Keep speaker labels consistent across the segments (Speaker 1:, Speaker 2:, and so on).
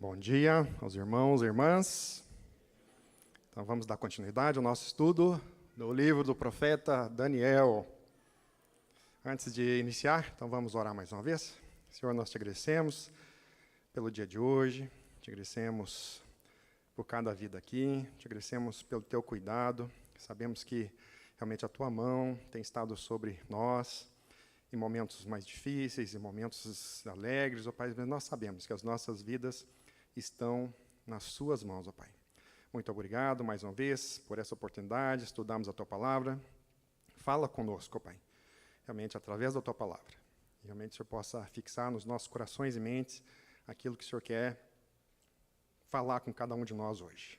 Speaker 1: Bom dia aos irmãos e irmãs. Então vamos dar continuidade ao nosso estudo do livro do profeta Daniel. Antes de iniciar, então vamos orar mais uma vez. Senhor, nós te agradecemos pelo dia de hoje, te agradecemos por cada vida aqui, te agradecemos pelo teu cuidado. Sabemos que realmente a tua mão tem estado sobre nós, em momentos mais difíceis, em momentos alegres, ó Pai, mas nós sabemos que as nossas vidas estão nas suas mãos, ó Pai. Muito obrigado mais uma vez por essa oportunidade, estudarmos a tua palavra. Fala conosco, ó Pai, realmente através da tua palavra. E realmente o Senhor possa fixar nos nossos corações e mentes aquilo que o Senhor quer falar com cada um de nós hoje.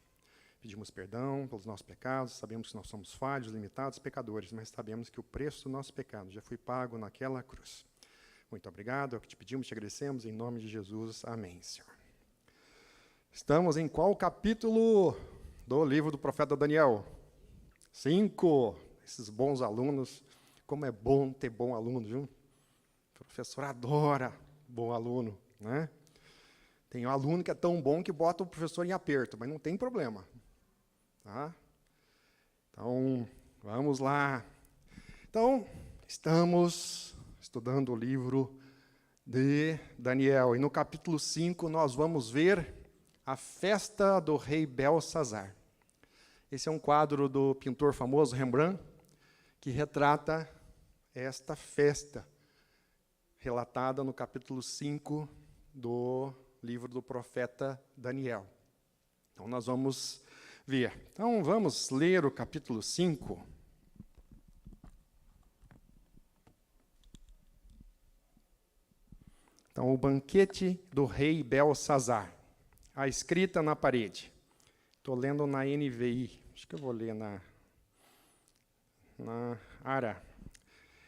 Speaker 1: Pedimos perdão pelos nossos pecados, sabemos que nós somos falhos, limitados, pecadores, mas sabemos que o preço do nosso pecado já foi pago naquela cruz. Muito obrigado, é o que te pedimos, te agradecemos, em nome de Jesus. Amém, Senhor. Estamos em qual capítulo do livro do profeta Daniel? 5. Esses bons alunos, como é bom ter bom aluno, viu? O professor adora bom aluno, né? Tem um aluno que é tão bom que bota o professor em aperto, mas não tem problema. Tá? Então, vamos lá. Então, estamos estudando o livro de Daniel. E no capítulo 5 nós vamos ver a festa do rei Belsazar. Esse é um quadro do pintor famoso Rembrandt, que retrata esta festa, relatada no capítulo 5 do livro do profeta Daniel. Então, nós vamos ver. Então, vamos ler o capítulo 5. Então, o banquete do rei Belsazar. A escrita na parede. Estou lendo na NVI. Acho que eu vou ler na ARA.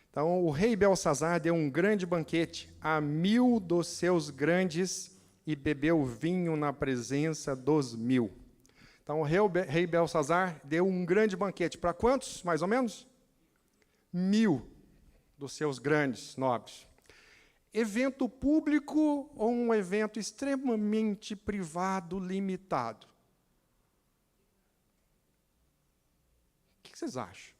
Speaker 1: Então, o rei Belsazar deu um grande banquete a 1000 dos seus grandes e bebeu vinho na presença dos 1000. Então, o rei Belsazar deu um grande banquete. Para quantos, mais ou menos? 1000 dos seus grandes nobres. Evento público ou um evento extremamente privado, limitado? O que vocês acham?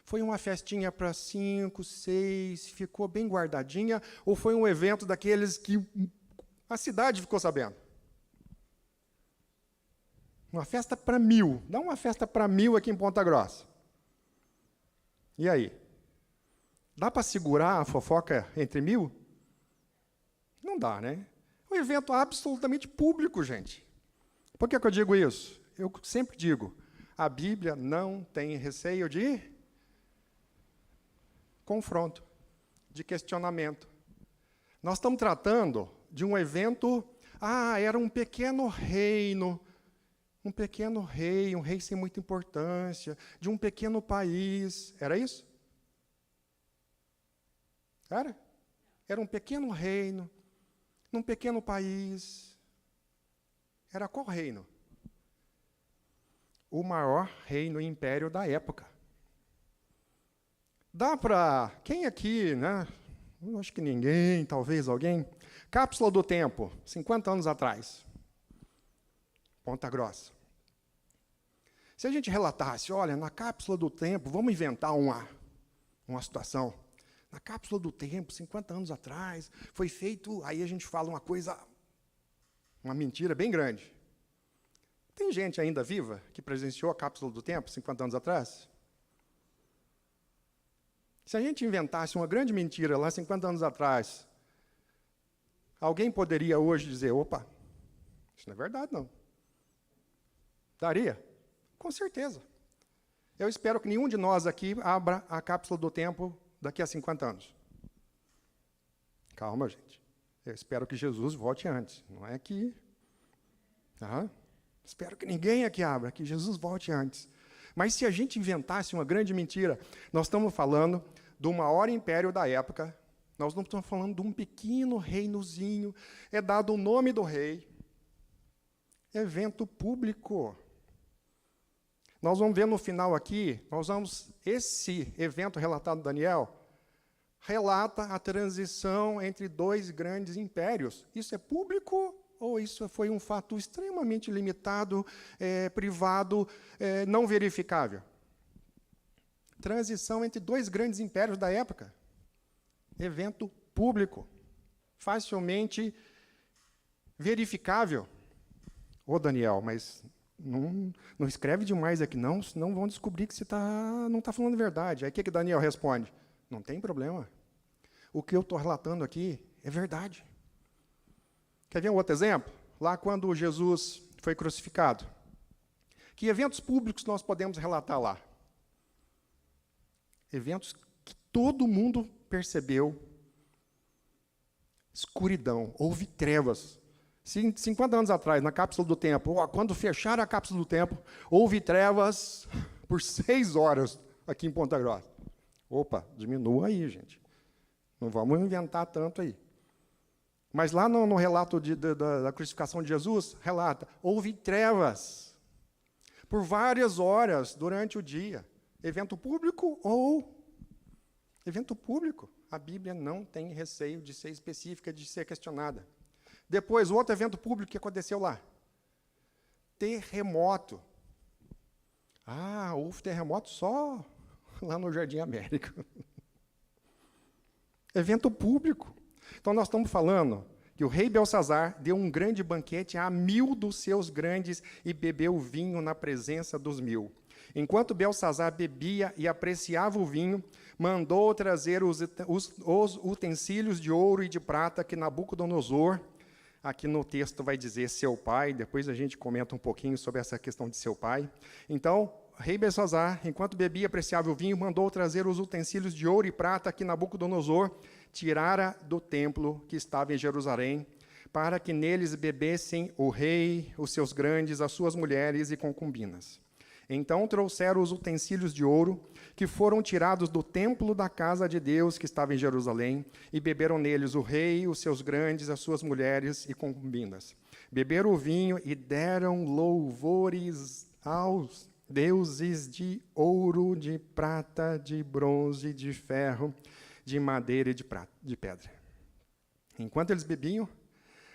Speaker 1: Foi uma festinha para 5, 6, ficou bem guardadinha, ou foi um evento daqueles que a cidade ficou sabendo? Uma festa para 1000. Dá uma festa para 1000 aqui em Ponta Grossa. E aí? Dá para segurar a fofoca entre 1000? Não dá, né? É um evento absolutamente público, gente. Por que eu digo isso? Eu sempre digo, a Bíblia não tem receio de confronto, de questionamento. Nós estamos tratando de um evento, era um pequeno reino, um pequeno rei, um rei sem muita importância, de um pequeno país. Era isso? Era? Era um pequeno reino, num pequeno país. Era qual reino? O maior reino e império da época. Dá para... Quem aqui, né? Eu acho que ninguém, talvez alguém. Cápsula do tempo, 50 anos atrás. Ponta Grossa. Se a gente relatasse, olha, na cápsula do tempo, vamos inventar uma situação. Na cápsula do tempo, 50 anos atrás, foi feito, aí a gente fala uma mentira bem grande. Tem gente ainda viva que presenciou a cápsula do tempo, 50 anos atrás? Se a gente inventasse uma grande mentira lá 50 anos atrás, alguém poderia hoje dizer, opa, isso não é verdade, não. Daria? Com certeza. Eu espero que nenhum de nós aqui abra a cápsula do tempo daqui a 50 anos. Calma, gente. Eu espero que Jesus volte antes. Não é que... Espero que ninguém aqui abra, que Jesus volte antes. Mas se a gente inventasse uma grande mentira, nós estamos falando do maior império da época, nós não estamos falando de um pequeno reinozinho, é dado o nome do rei. Evento público. Nós vamos ver no final aqui, esse evento relatado em Daniel, relata a transição entre dois grandes impérios. Isso é público ou isso foi um fato extremamente limitado, privado, não verificável? Transição entre dois grandes impérios da época. Evento público, facilmente verificável. Ô, Daniel, mas não escreve demais aqui não, senão vão descobrir que você não está falando a verdade. Aí o que Daniel responde? Não tem problema. O que eu estou relatando aqui é verdade. Quer ver um outro exemplo? Lá quando Jesus foi crucificado. Que eventos públicos nós podemos relatar lá? Eventos que todo mundo percebeu. Escuridão, houve trevas. 50 anos atrás, na cápsula do tempo, quando fecharam a cápsula do tempo, houve trevas por 6 horas aqui em Ponta Grossa. Opa, diminua aí, gente. Não vamos inventar tanto aí. Mas lá no relato da crucificação de Jesus, relata, houve trevas por várias horas durante o dia. Evento público ou evento público. A Bíblia não tem receio de ser específica, de ser questionada. Depois, outro evento público que aconteceu lá. Terremoto. Houve terremoto só lá no Jardim América. Evento público. Então, nós estamos falando que o rei Belsazar deu um grande banquete a 1000 dos seus grandes e bebeu vinho na presença dos 1000. Enquanto Belsazar bebia e apreciava o vinho, mandou trazer os utensílios de ouro e de prata que Nabucodonosor, aqui no texto vai dizer seu pai, depois a gente comenta um pouquinho sobre essa questão de seu pai. Então, o rei Belsazar, enquanto bebia e apreciava o vinho, mandou trazer os utensílios de ouro e prata que Nabucodonosor tirara do templo que estava em Jerusalém, para que neles bebessem o rei, os seus grandes, as suas mulheres e concubinas. Então trouxeram os utensílios de ouro, que foram tirados do templo da casa de Deus, que estava em Jerusalém, e beberam neles o rei, os seus grandes, as suas mulheres e concubinas. Beberam o vinho e deram louvores aos deuses de ouro, de prata, de bronze, de ferro, de madeira e de pedra. Enquanto eles bebiam,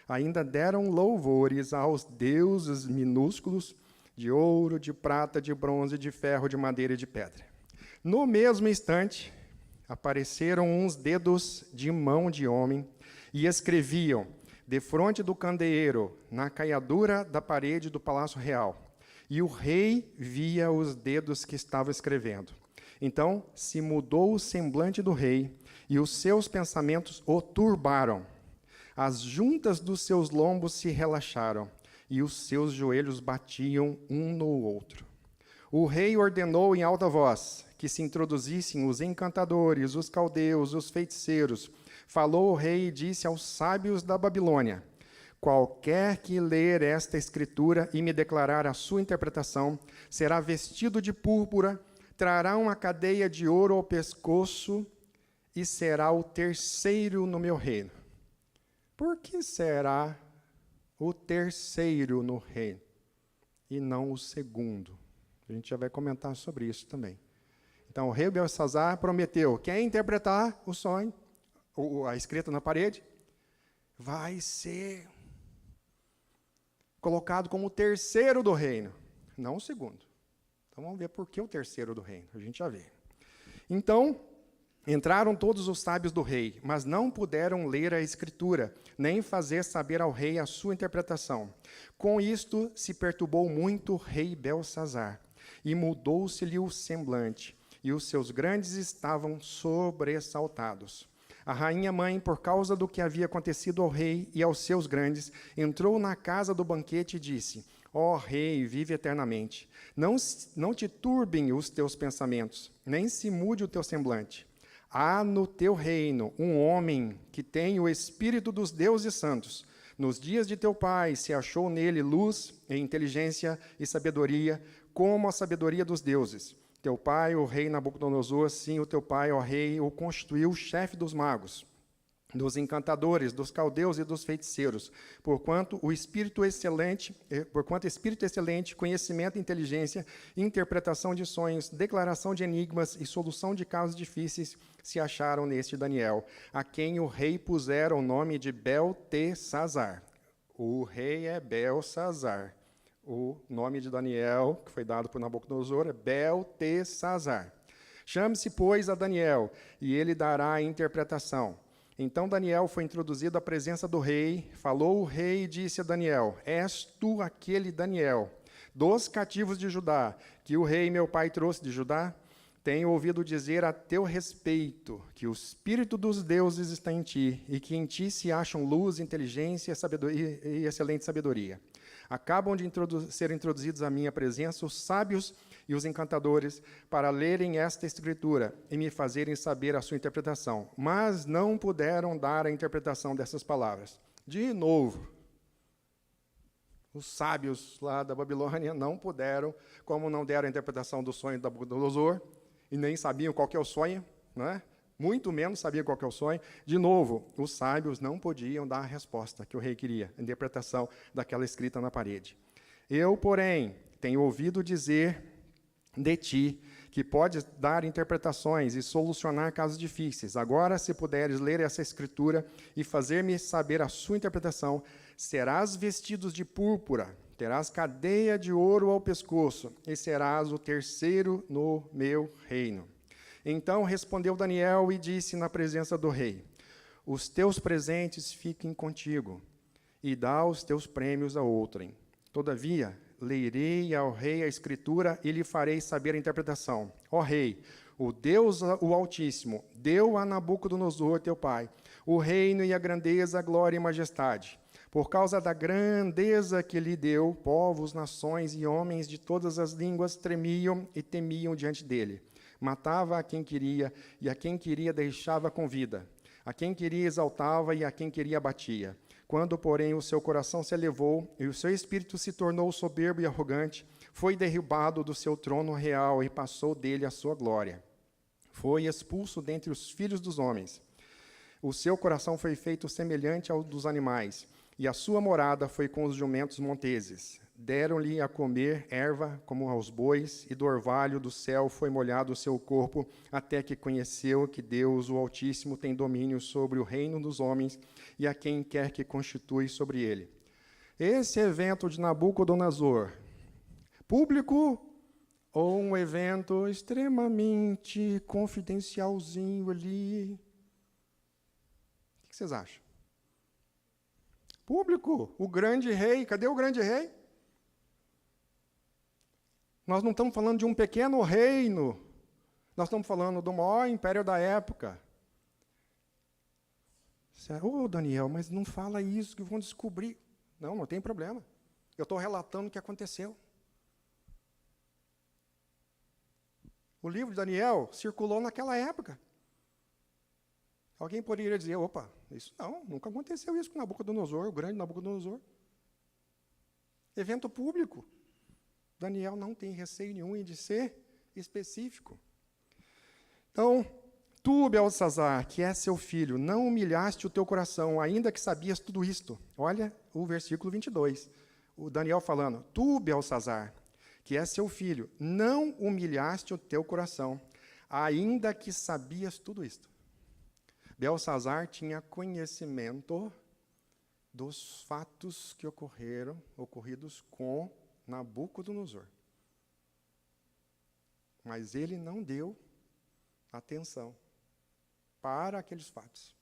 Speaker 1: ainda deram louvores aos deuses minúsculos, de ouro, de prata, de bronze, de ferro, de madeira e de pedra. No mesmo instante, apareceram uns dedos de mão de homem e escreviam, defronte do candeeiro, na caiadura da parede do palácio real. E o rei via os dedos que estavam escrevendo. Então se mudou o semblante do rei, e os seus pensamentos o turbaram. As juntas dos seus lombos se relaxaram, e os seus joelhos batiam um no outro. O rei ordenou em alta voz que se introduzissem os encantadores, os caldeus, os feiticeiros. Falou o rei e disse aos sábios da Babilônia: qualquer que ler esta escritura e me declarar a sua interpretação, será vestido de púrpura, trará uma cadeia de ouro ao pescoço e será o terceiro no meu reino. Por que será o terceiro no reino e não o segundo? A gente já vai comentar sobre isso também. Então, o rei Belsazar prometeu: quem interpretar o sonho, a escrita na parede, vai ser colocado como o terceiro do reino, não o segundo. Então, vamos ver por que o terceiro do reino. A gente já vê. Então, entraram todos os sábios do rei, mas não puderam ler a escritura, nem fazer saber ao rei a sua interpretação. Com isto se perturbou muito o rei Belsazar, e mudou-se-lhe o semblante, e os seus grandes estavam sobressaltados. A rainha-mãe, por causa do que havia acontecido ao rei e aos seus grandes, entrou na casa do banquete e disse: ó rei, vive eternamente. Não te turbem os teus pensamentos, nem se mude o teu semblante. Há no teu reino um homem que tem o espírito dos deuses santos. Nos dias de teu pai se achou nele luz e inteligência e sabedoria, como a sabedoria dos deuses. Teu pai, o rei Nabucodonosor, sim, o teu pai, ó rei, o constituiu chefe dos magos, dos encantadores, dos caldeus e dos feiticeiros, porquanto espírito excelente, conhecimento e inteligência, interpretação de sonhos, declaração de enigmas e solução de casos difíceis se acharam neste Daniel, a quem o rei pusera o nome de Beltesazar. O rei é Belsazar. O nome de Daniel, que foi dado por Nabucodonosor, é Beltesazar. Chame-se, pois, a Daniel, e ele dará a interpretação. Então Daniel foi introduzido à presença do rei. Falou o rei e disse a Daniel: És tu aquele Daniel, dos cativos de Judá, que o rei meu pai trouxe de Judá? Tenho ouvido dizer a teu respeito que o Espírito dos deuses está em ti, e que em ti se acham luz, inteligência e excelente sabedoria. Acabam de ser introduzidos à minha presença os sábios e os encantadores para lerem esta escritura e me fazerem saber a sua interpretação, mas não puderam dar a interpretação dessas palavras. De novo, os sábios lá da Babilônia não puderam, como não deram a interpretação do sonho da Nabucodonosor, e nem sabiam qual que é o sonho, né? Muito menos sabiam qual que é o sonho. De novo, os sábios não podiam dar a resposta que o rei queria, a interpretação daquela escrita na parede. Eu, porém, tenho ouvido dizer de ti que podes dar interpretações e solucionar casos difíceis. Agora, se puderes ler essa escritura e fazer-me saber a sua interpretação, serás vestido de púrpura, terás cadeia de ouro ao pescoço, e serás o terceiro no meu reino. Então respondeu Daniel e disse na presença do rei: os teus presentes fiquem contigo, e dá os teus prêmios a outrem. Todavia, lerei ao rei a escritura e lhe farei saber a interpretação. Ó rei, o Deus, o Altíssimo, deu a Nabucodonosor, teu pai, o reino e a grandeza, a glória e majestade. Por causa da grandeza que lhe deu, povos, nações e homens de todas as línguas tremiam e temiam diante dele. Matava a quem queria, e a quem queria deixava com vida. A quem queria exaltava, e a quem queria abatia. Quando, porém, o seu coração se elevou, e o seu espírito se tornou soberbo e arrogante, foi derribado do seu trono real, e passou dele a sua glória. Foi expulso dentre os filhos dos homens. O seu coração foi feito semelhante ao dos animais, e a sua morada foi com os jumentos monteses. Deram-lhe a comer erva como aos bois, e do orvalho do céu foi molhado o seu corpo, até que conheceu que Deus, o Altíssimo, tem domínio sobre o reino dos homens, e a quem quer que constitui sobre ele. Esse evento de Nabucodonosor, público ou um evento extremamente confidencialzinho ali? O que vocês acham? Público, o grande rei. Cadê o grande rei? Nós não estamos falando de um pequeno reino. Nós estamos falando do maior império da época. Ô, Daniel, mas não fala isso, que vão descobrir. Não, não tem problema. Eu estou relatando o que aconteceu. O livro de Daniel circulou naquela época. Alguém poderia dizer, opa, isso não, nunca aconteceu isso com Nabucodonosor, o grande Nabucodonosor. Evento público. Daniel não tem receio nenhum de ser específico. Então, tu, Belsazar, que é seu filho, não humilhaste o teu coração, ainda que sabias tudo isto. Olha o versículo 22. O Daniel falando, tu, Belsazar, que é seu filho, não humilhaste o teu coração, ainda que sabias tudo isto. Belsazar tinha conhecimento dos fatos que ocorridos com Nabucodonosor. Mas ele não deu atenção para aqueles fatos.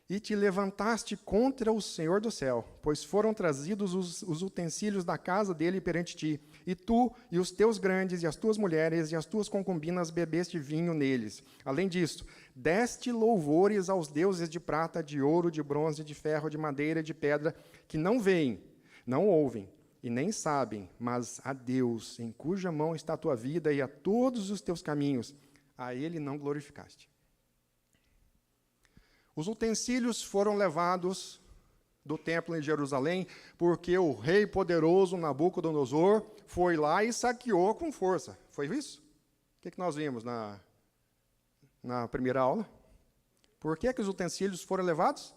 Speaker 1: E te levantaste contra o Senhor do céu, pois foram trazidos os utensílios da casa dele perante ti, e tu e os teus grandes, e as tuas mulheres, e as tuas concubinas bebeste vinho neles. Além disso, deste louvores aos deuses de prata, de ouro, de bronze, de ferro, de madeira e de pedra, que não veem, não ouvem, e nem sabem, mas a Deus, em cuja mão está a tua vida, e a todos os teus caminhos, a ele não glorificaste. Os utensílios foram levados do templo em Jerusalém, porque o rei poderoso Nabucodonosor foi lá e saqueou com força. Foi isso? O que nós vimos na primeira aula? Por que os utensílios foram levados?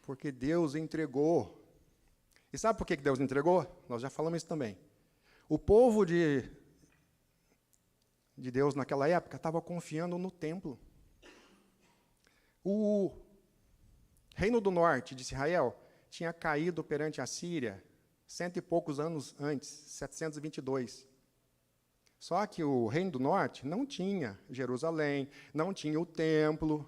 Speaker 1: Porque Deus entregou. E sabe por que Deus entregou? Nós já falamos isso também. O povo de Deus naquela época estava confiando no templo. O reino do norte de Israel tinha caído perante a Síria 100 e poucos anos antes, 722. Só que o Reino do Norte não tinha Jerusalém, não tinha o templo.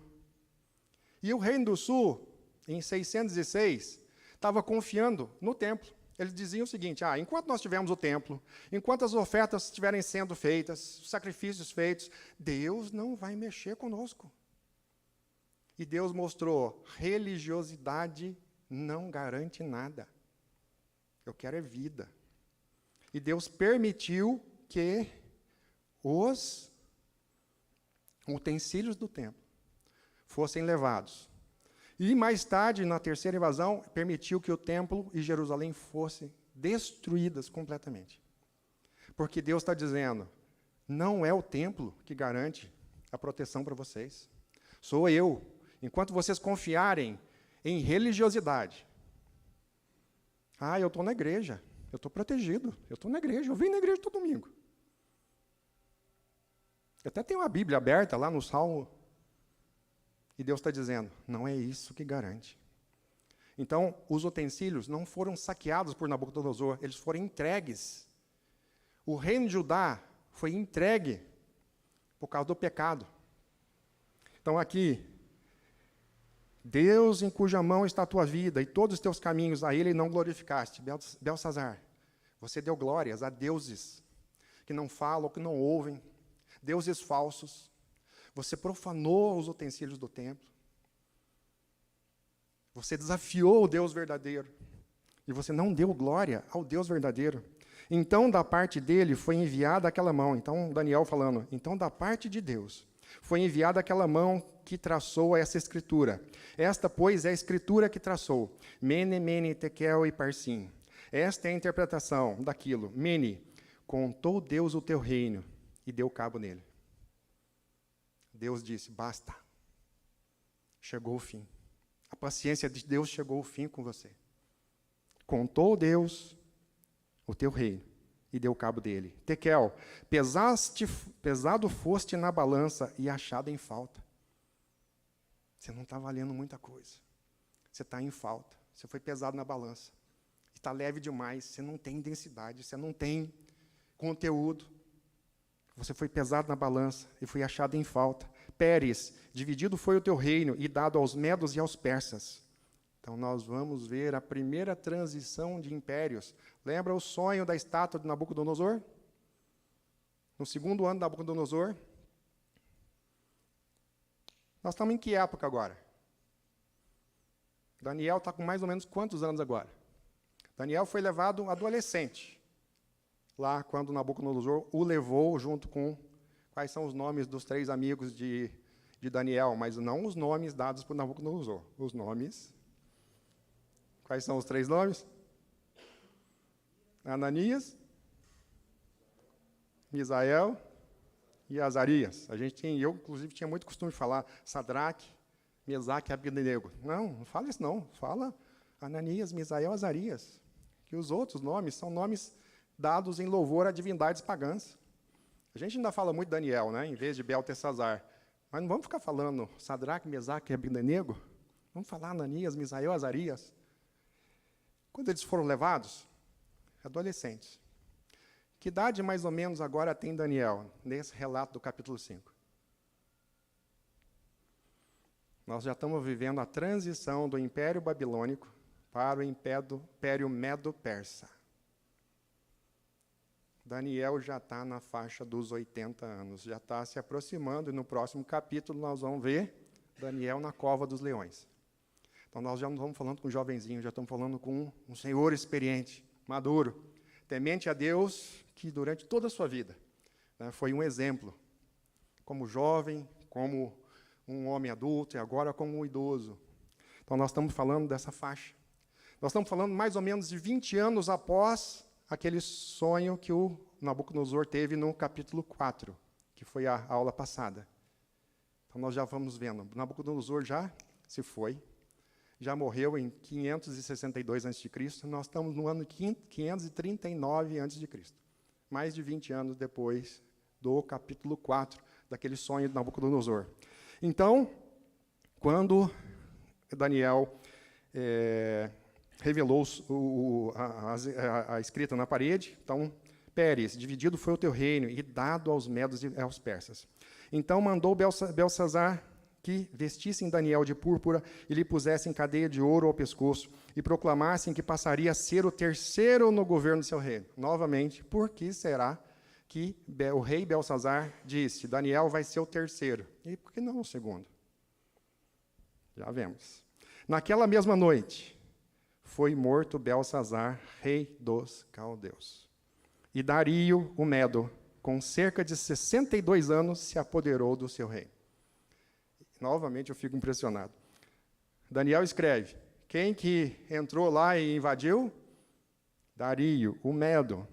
Speaker 1: E o Reino do Sul, em 606, estava confiando no templo. Eles diziam o seguinte: enquanto nós tivermos o templo, enquanto as ofertas estiverem sendo feitas, os sacrifícios feitos, Deus não vai mexer conosco. E Deus mostrou: religiosidade não garante nada. Eu quero é vida. E Deus permitiu que os utensílios do templo fossem levados. E mais tarde, na terceira invasão, permitiu que o templo e Jerusalém fossem destruídas completamente. Porque Deus está dizendo: não é o templo que garante a proteção para vocês. Sou eu. Enquanto vocês confiarem em religiosidade. Eu estou na igreja, eu estou protegido, eu estou na igreja, eu venho na igreja todo domingo. Eu até tenho a Bíblia aberta lá no Salmo. E Deus está dizendo: não é isso que garante. Então, os utensílios não foram saqueados por Nabucodonosor, eles foram entregues. O reino de Judá foi entregue por causa do pecado. Então, aqui, Deus em cuja mão está a tua vida e todos os teus caminhos, a ele não glorificaste. Belsazar, você deu glórias a deuses que não falam, que não ouvem, deuses falsos. Você profanou os utensílios do templo. Você desafiou o Deus verdadeiro. E você não deu glória ao Deus verdadeiro. Então, da parte dele foi enviada aquela mão. Então, Daniel falando, então, da parte de Deus foi enviada aquela mão que traçou essa escritura. Esta, pois, é a escritura que traçou. Mene, Mene, Tekel e Parsim. Esta é a interpretação daquilo. Mene, contou Deus o teu reino e deu cabo nele. Deus disse: basta. Chegou o fim. A paciência de Deus chegou ao fim com você. Contou Deus o teu reino e deu cabo dele. Tekel, pesado foste na balança e achado em falta. Você não está valendo muita coisa. Você está em falta. Você foi pesado na balança. Está leve demais. Você não tem densidade. Você não tem conteúdo. Você foi pesado na balança e foi achado em falta. Pérez, dividido foi o teu reino e dado aos medos e aos persas. Então, nós vamos ver a primeira transição de impérios. Lembra o sonho da estátua de Nabucodonosor? No segundo ano de Nabucodonosor. Nós estamos em que época agora? Daniel está com mais ou menos quantos anos agora? Daniel foi levado adolescente. Lá, quando Nabucodonosor o levou junto com... Quais são os nomes dos 3 amigos de Daniel? Mas não os nomes dados por Nabucodonosor. Os nomes... Quais são os 3 nomes? Ananias, Misael e Azarias. Eu, inclusive, tinha muito costume de falar Sadraque, Mesaque e Abednego. Não fala isso não. Fala Ananias, Misael e Azarias. Que os outros nomes são nomes dados em louvor a divindades pagãs. A gente ainda fala muito Daniel, né, em vez de Beltesazar. Mas não vamos ficar falando Sadraque, Mesaque e Abednego? Vamos falar Ananias, Misael e Azarias. Quando eles foram levados, adolescentes. Que idade mais ou menos agora tem Daniel, nesse relato do capítulo 5? Nós já estamos vivendo a transição do Império Babilônico para o Império Medo-Persa. Daniel já está na faixa dos 80 anos, já está se aproximando, e no próximo capítulo nós vamos ver Daniel na cova dos leões. Então, nós já não estamos falando com um jovenzinho, já estamos falando com um senhor experiente, maduro, temente a Deus, que durante toda a sua vida, né, foi um exemplo, como jovem, como um homem adulto e agora como um idoso. Então, nós estamos falando dessa faixa. Nós estamos falando mais ou menos de 20 anos após aquele sonho que o Nabucodonosor teve no capítulo 4, que foi a aula passada. Então, nós já vamos vendo. Nabucodonosor já se foi. Já morreu em 562 a.C., nós estamos no ano 539 a.C., mais de 20 anos depois do capítulo 4, daquele sonho de Nabucodonosor. Então, quando Daniel revelou a escrita na parede. Então, Pérez, dividido foi o teu reino e dado aos medos e aos persas. Então mandou Belsazar que vestissem Daniel de púrpura e lhe pusessem cadeia de ouro ao pescoço e proclamassem que passaria a ser o terceiro no governo do seu reino. Novamente, por que será que o rei Belsazar disse, Daniel vai ser o terceiro? E por que não o segundo? Já vemos. Naquela mesma noite, foi morto Belsazar, rei dos caldeus. E Dario, o Medo, com cerca de 62 anos, se apoderou do seu reino. Novamente eu fico impressionado. Daniel escreve, quem que entrou lá e invadiu? Dario, o Medo.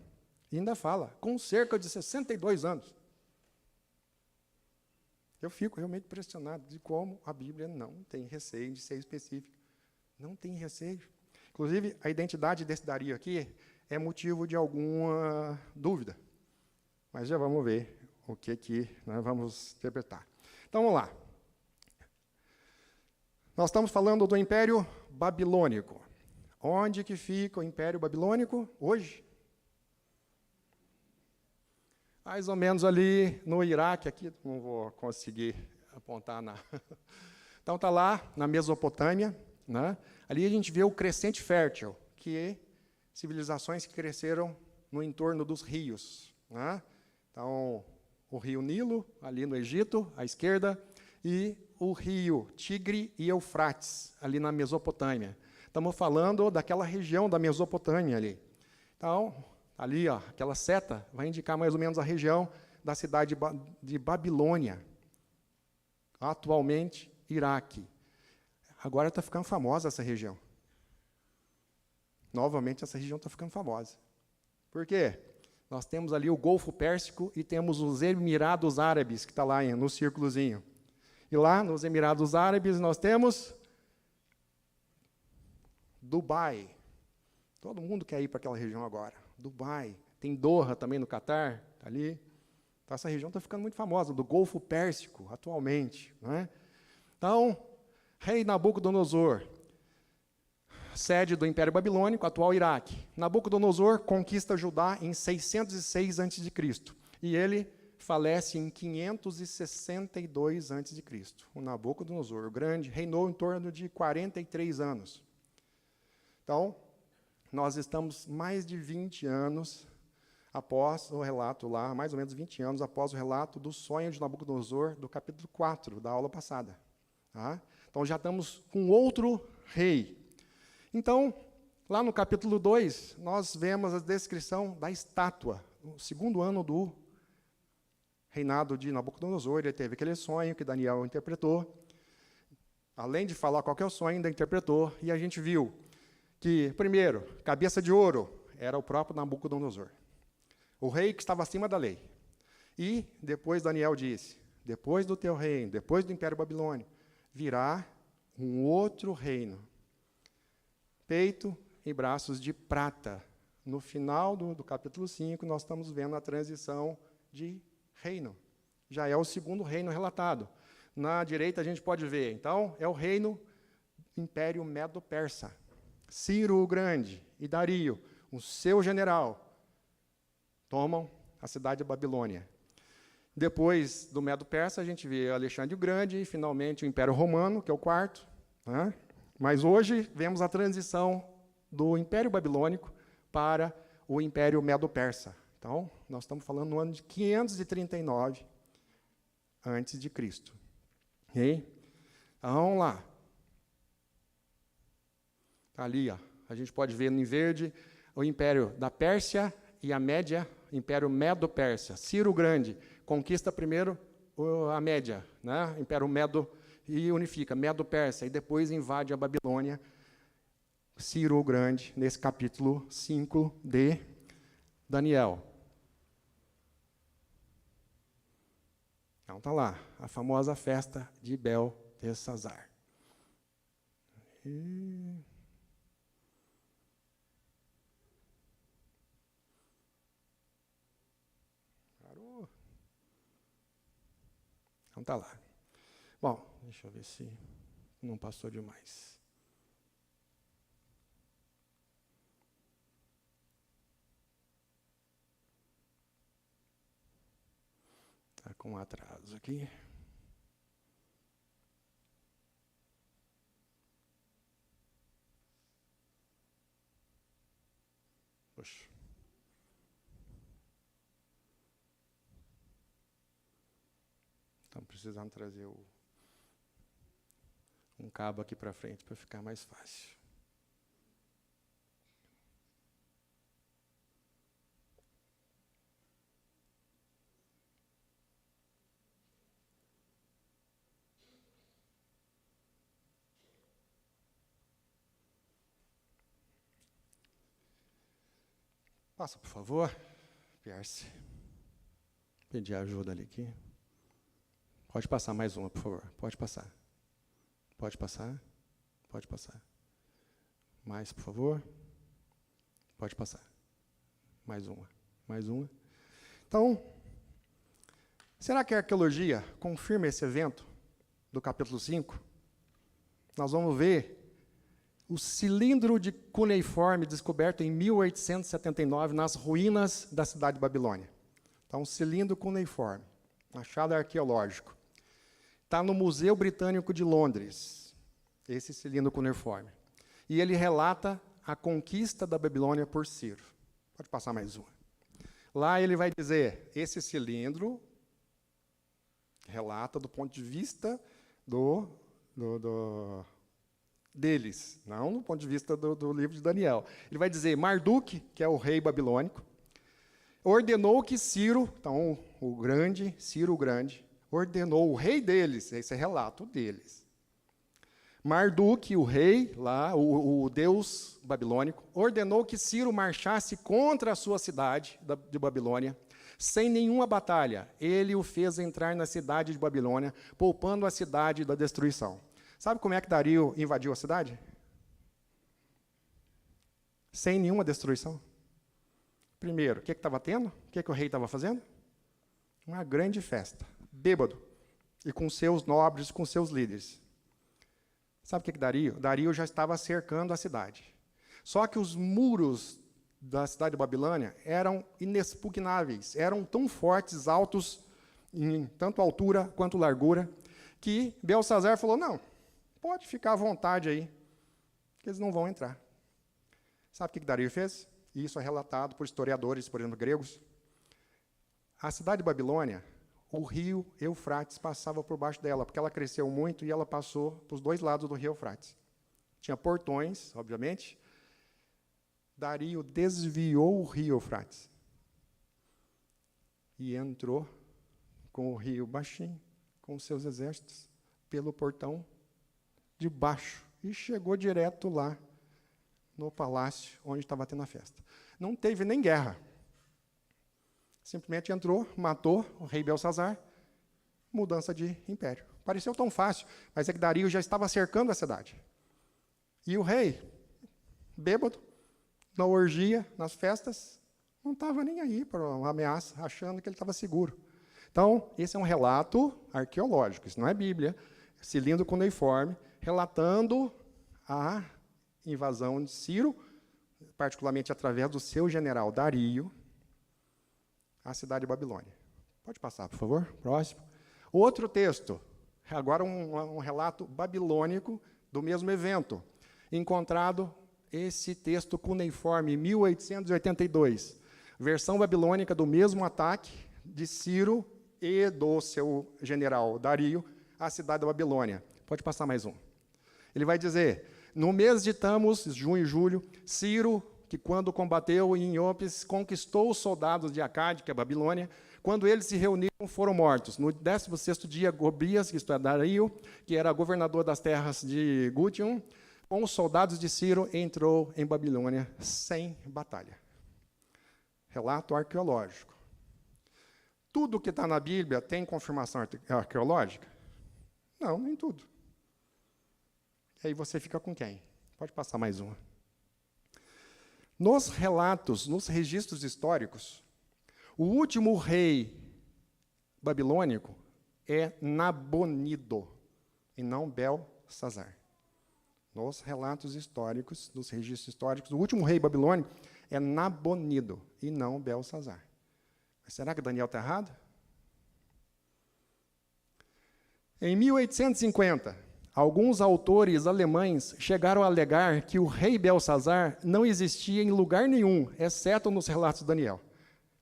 Speaker 1: E ainda fala, com cerca de 62 anos. Eu fico realmente impressionado de como a Bíblia não tem receio de ser específica. Não tem receio. Inclusive, a identidade desse Dario aqui é motivo de alguma dúvida. Mas já vamos ver o que nós vamos interpretar. Então, vamos lá. Nós estamos falando do Império Babilônico. Onde que fica o Império Babilônico hoje? Mais ou menos ali no Iraque, aqui, não vou conseguir apontar na... Então, está lá na Mesopotâmia, né? Ali a gente vê o crescente fértil, que é civilizações que cresceram no entorno dos rios, né? Então, o rio Nilo, ali no Egito, à esquerda, e o rio Tigre e Eufrates, ali na Mesopotâmia. Estamos falando daquela região da Mesopotâmia ali. Então, ali, ó, aquela seta vai indicar mais ou menos a região da cidade de Babilônia, atualmente Iraque. Agora está ficando famosa essa região. Novamente, essa região está ficando famosa. Por quê? Nós temos ali o Golfo Pérsico e temos os Emirados Árabes, que está lá no círculozinho. E lá, nos Emirados Árabes, nós temos Dubai. Todo mundo quer ir para aquela região agora. Dubai. Tem Doha também no Catar, tá ali. Então, essa região está ficando muito famosa, do Golfo Pérsico, atualmente. Né? Então, rei Nabucodonosor, sede do Império Babilônico, atual Iraque. Nabucodonosor conquista Judá em 606 a.C. E ele falece em 562 a.C. O Nabucodonosor, o grande, reinou em torno de 43 anos. Então, nós estamos mais de 20 anos após o relato lá, mais ou menos 20 anos após o relato do sonho de Nabucodonosor, do capítulo 4 da aula passada. Tá? Então, já estamos com outro rei. Então, lá no capítulo 2, nós vemos a descrição da estátua. No segundo ano do reinado de Nabucodonosor, ele teve aquele sonho que Daniel interpretou. Além de falar qual que é o sonho, ainda interpretou. E a gente viu que, primeiro, cabeça de ouro era o próprio Nabucodonosor, o rei que estava acima da lei. E depois Daniel disse, depois do teu reino, depois do Império Babilônico, virá um outro reino, peito e braços de prata. No final do capítulo 5, nós estamos vendo a transição de reino. Já é o segundo reino relatado. Na direita a gente pode ver, então, é o reino Império Medo-Persa. Ciro o Grande e Dario, o seu general, tomam a cidade de Babilônia. Depois do Medo-Persa, a gente vê Alexandre o Grande e, finalmente, o Império Romano, que é o quarto. Né? Mas hoje vemos a transição do Império Babilônico para o Império Medo-Persa. Então, nós estamos falando no ano de 539 a.C. Okay? Então, vamos lá. Ali, ó, a gente pode ver em verde o Império da Pérsia e a Média, Império Medo-Persa. Ciro o Grande conquista primeiro a Média, né? Império Medo, e unifica Medo-Persa, e depois invade a Babilônia. Ciro o Grande, nesse capítulo 5 de Daniel. Então está lá, a famosa festa de Beltesazar. Parou. Então está lá. Bom, deixa eu ver se não passou demais. com atraso aqui. Poxa. Estamos precisando trazer um cabo aqui para frente para ficar mais fácil. Passa, por favor, Pierce. Pedir ajuda ali aqui. Pode passar mais uma, por favor. Pode passar. Pode passar. Pode passar. Mais, por favor. Pode passar. Mais uma. Mais uma. Então, será que a arqueologia confirma esse evento do capítulo 5? Nós vamos ver o cilindro de cuneiforme descoberto em 1879 nas ruínas da cidade de Babilônia. Então, um cilindro cuneiforme, achado arqueológico. Está no Museu Britânico de Londres, esse cilindro cuneiforme. E ele relata a conquista da Babilônia por Ciro. Pode passar mais uma. Lá ele vai dizer, esse cilindro relata do ponto de vista deles, não do ponto de vista do livro de Daniel. Ele vai dizer, Marduk, que é o rei babilônico, ordenou que Ciro, então o grande, Ciro o Grande, ordenou o rei deles, esse é relato deles. Marduk, o rei, lá, o deus babilônico, ordenou que Ciro marchasse contra a sua cidade de Babilônia, sem nenhuma batalha. Ele o fez entrar na cidade de Babilônia, poupando a cidade da destruição. Sabe como é que Dario invadiu a cidade? Sem nenhuma destruição. Primeiro, o que estava tendo? O que o rei estava fazendo? Uma grande festa, bêbado, e com seus nobres, com seus líderes. Sabe o que Dario? Dario já estava cercando a cidade. Só que os muros da cidade de Babilônia eram inexpugnáveis, eram tão fortes, altos, em tanto altura quanto largura, que Belsazar falou, não, pode ficar à vontade aí, que eles não vão entrar. Sabe o que Dario fez? Isso é relatado por historiadores, por exemplo, gregos. A cidade de Babilônia, o rio Eufrates passava por baixo dela, porque ela cresceu muito e ela passou para os dois lados do rio Eufrates. Tinha portões, obviamente. Dario desviou o rio Eufrates e entrou com o rio baixinho, com seus exércitos, pelo portão de baixo e chegou direto lá no palácio onde estava tendo a festa. Não teve nem guerra. Simplesmente entrou, matou o rei Belsazar, mudança de império. Pareceu tão fácil, mas é que Dario já estava cercando a cidade. E o rei, bêbado, na orgia, nas festas, não estava nem aí para uma ameaça, achando que ele estava seguro. Então, esse é um relato arqueológico, isso não é Bíblia, cilindro cuneiforme, relatando a invasão de Ciro, particularmente através do seu general Dario, à cidade de Babilônia. Pode passar, por favor? Próximo. Outro texto, agora um relato babilônico do mesmo evento, encontrado esse texto cuneiforme, 1882, versão babilônica do mesmo ataque de Ciro e do seu general Dario à cidade da Babilônia. Pode passar mais um. Ele vai dizer, no mês de Tamos, junho e julho, Ciro, que quando combateu em Iopes, conquistou os soldados de Acade, que é a Babilônia, quando eles se reuniram, foram mortos. No 16º dia, Gobrias, que isto é Dario, que era governador das terras de Gutium, com os soldados de Ciro, entrou em Babilônia sem batalha. Relato arqueológico. Tudo que está na Bíblia tem confirmação arqueológica? Não, nem tudo. E aí você fica com quem? Pode passar mais uma. Nos relatos, nos registros históricos, o último rei babilônico é Nabonido, e não Belsazar. Nos relatos históricos, nos registros históricos, o último rei babilônico é Nabonido, e não Belsazar. Mas será que Daniel está errado? Em 1850, alguns autores alemães chegaram a alegar que o rei Belsazar não existia em lugar nenhum, exceto nos relatos de Daniel.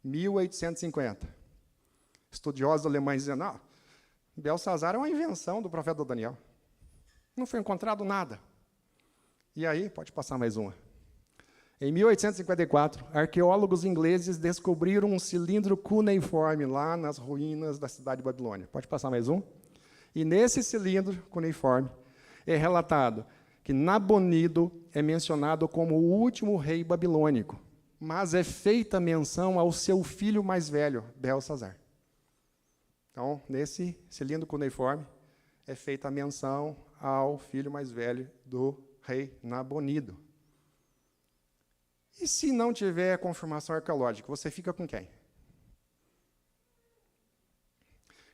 Speaker 1: 1850. Estudiosos alemães dizendo, não, Belsazar é uma invenção do profeta Daniel. Não foi encontrado nada. E aí, pode passar mais uma. Em 1854, arqueólogos ingleses descobriram um cilindro cuneiforme lá nas ruínas da cidade de Babilônia. Pode passar mais um? E nesse cilindro cuneiforme é relatado que Nabonido é mencionado como o último rei babilônico, mas é feita menção ao seu filho mais velho, Belsazar. Então, nesse cilindro cuneiforme é feita a menção ao filho mais velho do rei Nabonido. E se não tiver confirmação arqueológica, você fica com quem?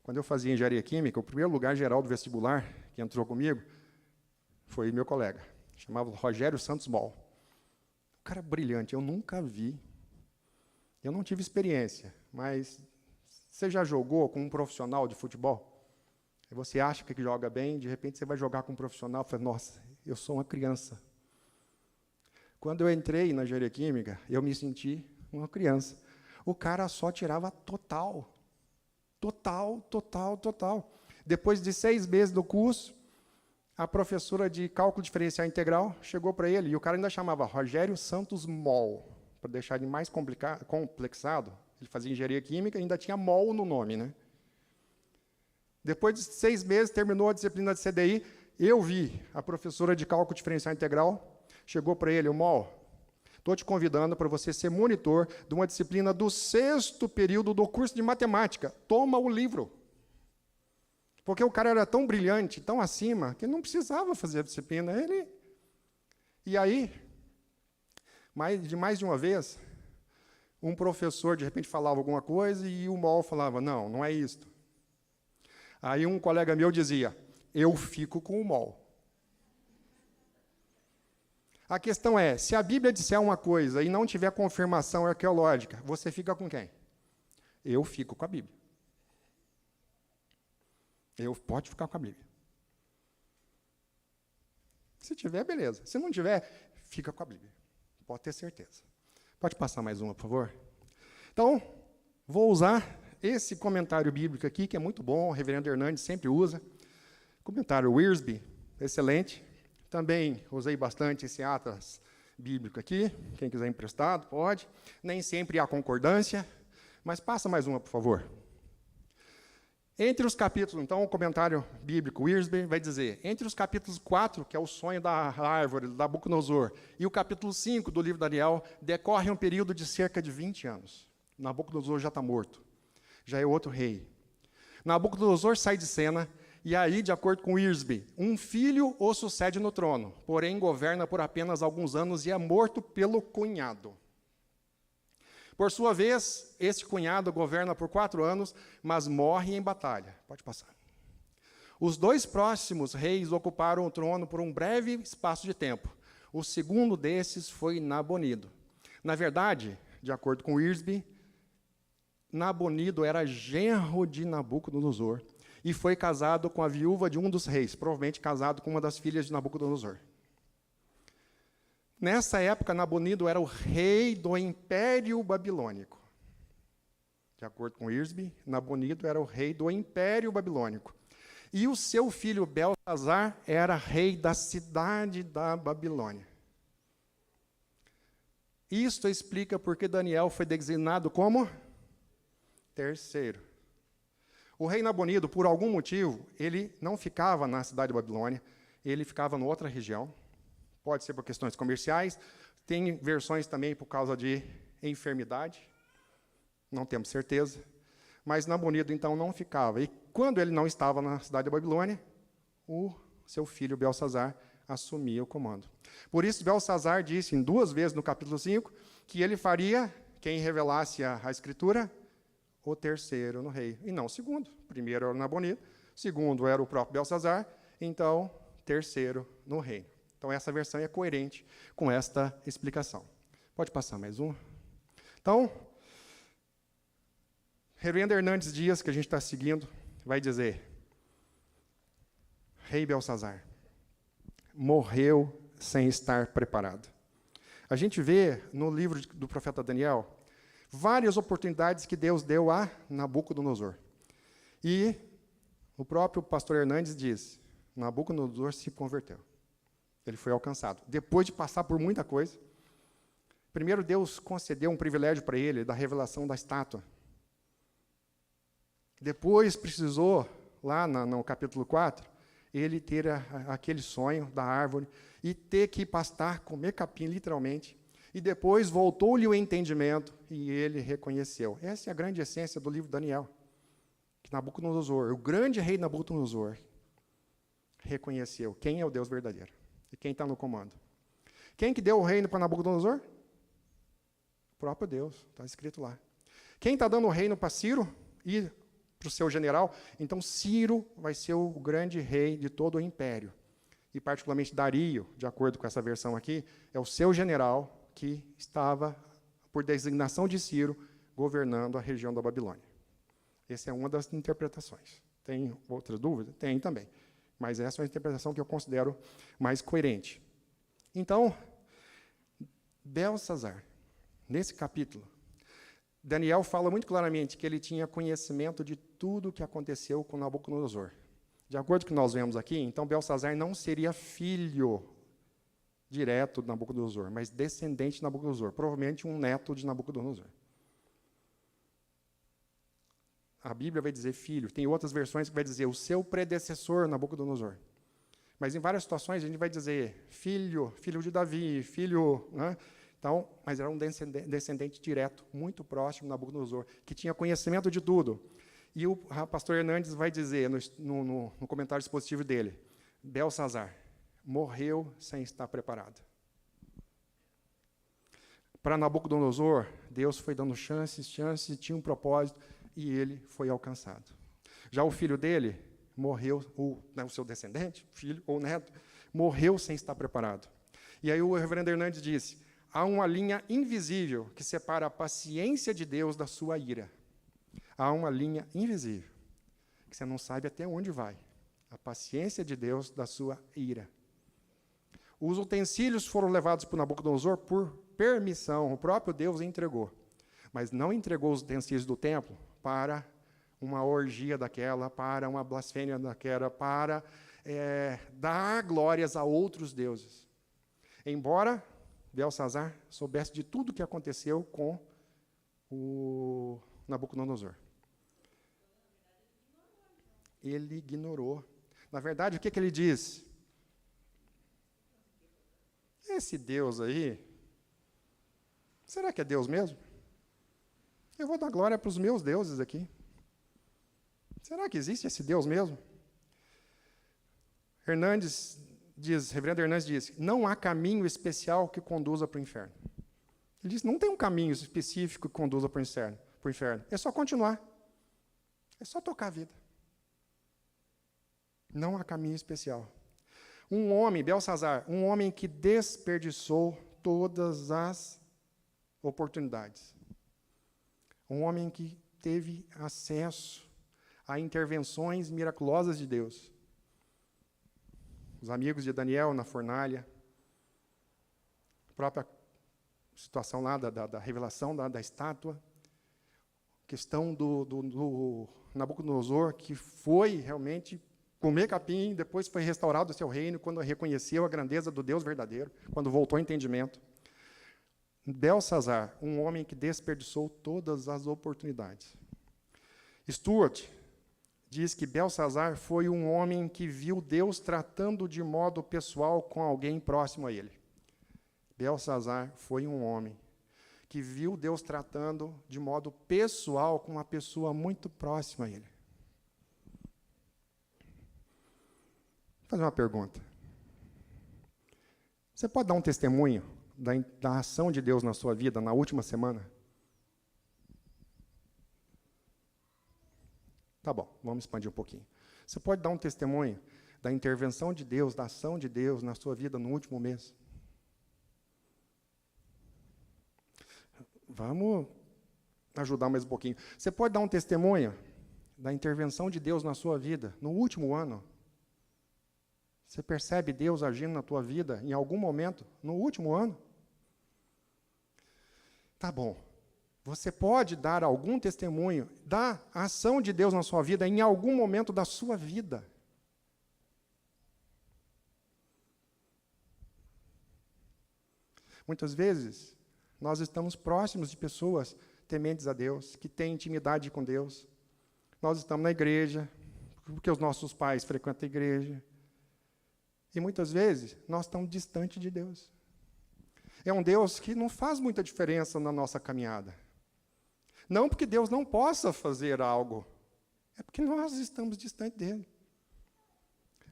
Speaker 1: Quando eu fazia engenharia química, o primeiro lugar geral do vestibular que entrou comigo foi meu colega, chamava Rogério Santos Moll. Um cara brilhante, eu nunca vi, eu não tive experiência, mas você já jogou com um profissional de futebol? E você acha que joga bem, de repente você vai jogar com um profissional e fala, nossa, eu sou uma criança. Quando eu entrei na engenharia química, eu me senti uma criança. O cara só tirava total. Depois de 6 meses do curso, a professora de cálculo diferencial integral chegou para ele, e o cara ainda chamava Rogério Santos Moll, para deixar ele mais complexado. Ele fazia engenharia química e ainda tinha Moll no nome, né? Depois de 6 meses, terminou a disciplina de CDI, eu vi a professora de cálculo diferencial integral, chegou para ele, Moll, estou te convidando para você ser monitor de uma disciplina do 6º período do curso de matemática. Toma o livro. Porque o cara era tão brilhante, tão acima, que não precisava fazer a disciplina. E aí, mais de uma vez, um professor, de repente, falava alguma coisa e o Moll falava, não, não é isto. Aí um colega meu dizia, eu fico com o Moll. A questão é, se a Bíblia disser uma coisa e não tiver confirmação arqueológica, você fica com quem? Eu fico com a Bíblia. Pode ficar com a Bíblia. Se tiver, beleza. Se não tiver, fica com a Bíblia. Pode ter certeza. Pode passar mais uma, por favor? Então, vou usar esse comentário bíblico aqui, que é muito bom, o reverendo Hernandes sempre usa. Comentário Wiersbe, excelente. Também usei bastante esse atlas bíblico aqui. Quem quiser emprestado, pode. Nem sempre há concordância, mas passa mais uma, por favor. Entre os capítulos, então, o comentário bíblico Wiersbe vai dizer, entre os capítulos 4, que é o sonho da árvore, do Nabucodonosor, e o capítulo 5 do livro de Daniel, decorre um período de cerca de 20 anos. Nabucodonosor já está morto. Já é outro rei. Nabucodonosor sai de cena, e aí, de acordo com Wiersbe, um filho o sucede no trono, porém governa por apenas alguns anos e é morto pelo cunhado. Por sua vez, este cunhado governa por 4 anos, mas morre em batalha. Pode passar. Os 2 próximos reis ocuparam o trono por um breve espaço de tempo. O segundo desses foi Nabonido. Na verdade, de acordo com Wiersbe, Nabonido era genro de Nabucodonosor e foi casado com a viúva de um dos reis, provavelmente casado com uma das filhas de Nabucodonosor. Nessa época, Nabonido era o rei do Império Babilônico. De acordo com Wiersbe, Nabonido era o rei do Império Babilônico. E o seu filho Belsazar era rei da cidade da Babilônia. Isto explica porque Daniel foi designado como terceiro. O rei Nabonido, por algum motivo, ele não ficava na cidade de Babilônia, ele ficava em outra região. Pode ser por questões comerciais, tem versões também por causa de enfermidade, não temos certeza. Mas Nabonido, então, não ficava. E quando ele não estava na cidade de Babilônia, o seu filho Belsazar assumia o comando. Por isso, Belsazar disse 2 vezes no capítulo 5 que ele faria, quem revelasse a Escritura, o terceiro no rei, e não o segundo. Primeiro era o Nabonido, segundo era o próprio Belsazar, então, terceiro no reino. Então, essa versão é coerente com esta explicação. Pode passar mais um? Então, reverendo Hernandes Dias, que a gente está seguindo, vai dizer, rei Belsazar, morreu sem estar preparado. A gente vê no livro do profeta Daniel várias oportunidades que Deus deu a Nabucodonosor. E o próprio pastor Hernandes diz, Nabucodonosor se converteu. Ele foi alcançado. Depois de passar por muita coisa, primeiro Deus concedeu um privilégio para ele, da revelação da estátua. Depois precisou, lá no capítulo 4, ele ter aquele sonho da árvore e ter que pastar, comer capim, literalmente. E depois voltou-lhe o entendimento e ele reconheceu. Essa é a grande essência do livro de Daniel. Que Nabucodonosor, o grande rei Nabucodonosor, reconheceu quem é o Deus verdadeiro e quem está no comando. Quem que deu o reino para Nabucodonosor? O próprio Deus, está escrito lá. Quem está dando o reino para Ciro e para o seu general? Então Ciro vai ser o grande rei de todo o império. E particularmente Dario, de acordo com essa versão aqui, é o seu general que estava, por designação de Ciro, governando a região da Babilônia. Essa é uma das interpretações. Tem outras dúvidas? Tem também. Mas essa é a interpretação que eu considero mais coerente. Então, Belsazar, nesse capítulo, Daniel fala muito claramente que ele tinha conhecimento de tudo o que aconteceu com Nabucodonosor. De acordo com o que nós vemos aqui, então Belsazar não seria filho direto de Nabucodonosor, mas descendente de Nabucodonosor, provavelmente um neto de Nabucodonosor. A Bíblia vai dizer filho, tem outras versões que vai dizer o seu predecessor, Nabucodonosor. Mas em várias situações a gente vai dizer filho, filho de Davi, filho, né? Então, mas era um descendente direto, muito próximo de Nabucodonosor, que tinha conhecimento de tudo. E o pastor Hernandes vai dizer, no comentário expositivo dele, Belsazar morreu sem estar preparado. Para Nabucodonosor, Deus foi dando chances, tinha um propósito, e ele foi alcançado. Já o filho dele morreu, o seu descendente, filho ou neto, morreu sem estar preparado. E aí o reverendo Hernandes disse, há uma linha invisível que separa a paciência de Deus da sua ira. Há uma linha invisível, que você não sabe até onde vai. A paciência de Deus da sua ira. Os utensílios foram levados por Nabucodonosor por permissão, o próprio Deus entregou. Mas não entregou os utensílios do templo para uma orgia daquela, para uma blasfêmia daquela, para dar glórias a outros deuses. Embora Belsazar soubesse de tudo o que aconteceu com o Nabucodonosor. Ele ignorou. Na verdade, o que ele diz? Esse Deus aí, será que é Deus mesmo? Eu vou dar glória para os meus deuses aqui. Será que existe esse Deus mesmo? Reverendo Hernandes diz, não há caminho especial que conduza para o inferno. Ele diz, não tem um caminho específico que conduza para o inferno. É só continuar. É só tocar a vida. Não há caminho especial. Um homem, Belsazar, um homem que desperdiçou todas as oportunidades. Um homem que teve acesso a intervenções miraculosas de Deus. Os amigos de Daniel na fornalha, a própria situação lá da revelação da estátua, questão do Nabucodonosor, que foi realmente comer capim, depois foi restaurado o seu reino, quando reconheceu a grandeza do Deus verdadeiro, quando voltou ao entendimento. Belsazar, um homem que desperdiçou todas as oportunidades. Stuart diz que Belsazar foi um homem que viu Deus tratando de modo pessoal com alguém próximo a ele. Belsazar foi um homem que viu Deus tratando de modo pessoal com uma pessoa muito próxima a ele. Vou fazer uma pergunta. Você pode dar um testemunho da ação de Deus na sua vida na última semana? Tá bom, vamos expandir um pouquinho. Você pode dar um testemunho da intervenção de Deus, da ação de Deus na sua vida no último mês? Vamos ajudar mais um pouquinho. Você pode dar um testemunho da intervenção de Deus na sua vida no último ano? Você percebe Deus agindo na tua vida em algum momento, no último ano? Tá bom. Você pode dar algum testemunho da ação de Deus na sua vida em algum momento da sua vida. Muitas vezes, nós estamos próximos de pessoas tementes a Deus, que têm intimidade com Deus. Nós estamos na igreja, porque os nossos pais frequentam a igreja. E muitas vezes, nós estamos distantes de Deus. É um Deus que não faz muita diferença na nossa caminhada. Não porque Deus não possa fazer algo, é porque nós estamos distantes dele.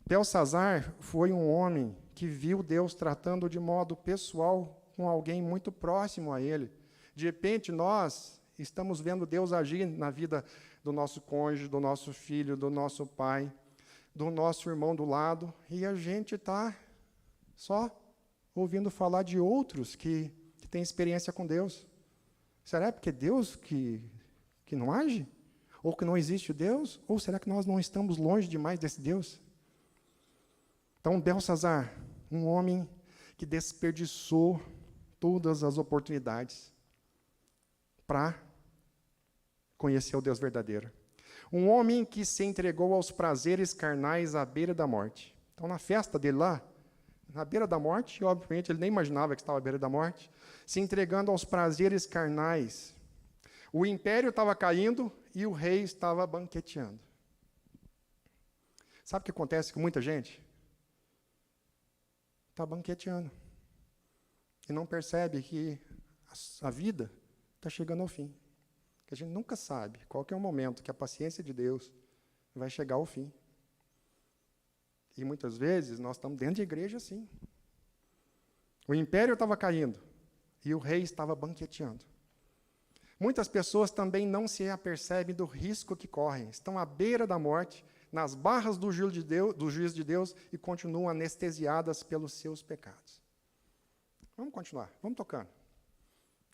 Speaker 1: Belsazar foi um homem que viu Deus tratando de modo pessoal com alguém muito próximo a ele. De repente, nós estamos vendo Deus agir na vida do nosso cônjuge, do nosso filho, do nosso pai, do nosso irmão do lado, e a gente está só ouvindo falar de outros que têm experiência com Deus. Será porque é Deus que não age? Ou que não existe o Deus? Ou será que nós não estamos longe demais desse Deus? Então, Belsazar, um homem que desperdiçou todas as oportunidades para conhecer o Deus verdadeiro. Um homem que se entregou aos prazeres carnais à beira da morte. Então, na festa dele lá, na beira da morte, e obviamente ele nem imaginava que estava à beira da morte, se entregando aos prazeres carnais. O império estava caindo e o rei estava banqueteando. Sabe o que acontece com muita gente? Está banqueteando. E não percebe que a vida está chegando ao fim. Que a gente nunca sabe qual que é o momento que a paciência de Deus vai chegar ao fim. E muitas vezes nós estamos dentro de igreja assim. O império estava caindo e o rei estava banqueteando. Muitas pessoas também não se apercebem do risco que correm. Estão à beira da morte, nas barras do juiz de Deus e continuam anestesiadas pelos seus pecados. Vamos continuar, vamos tocando.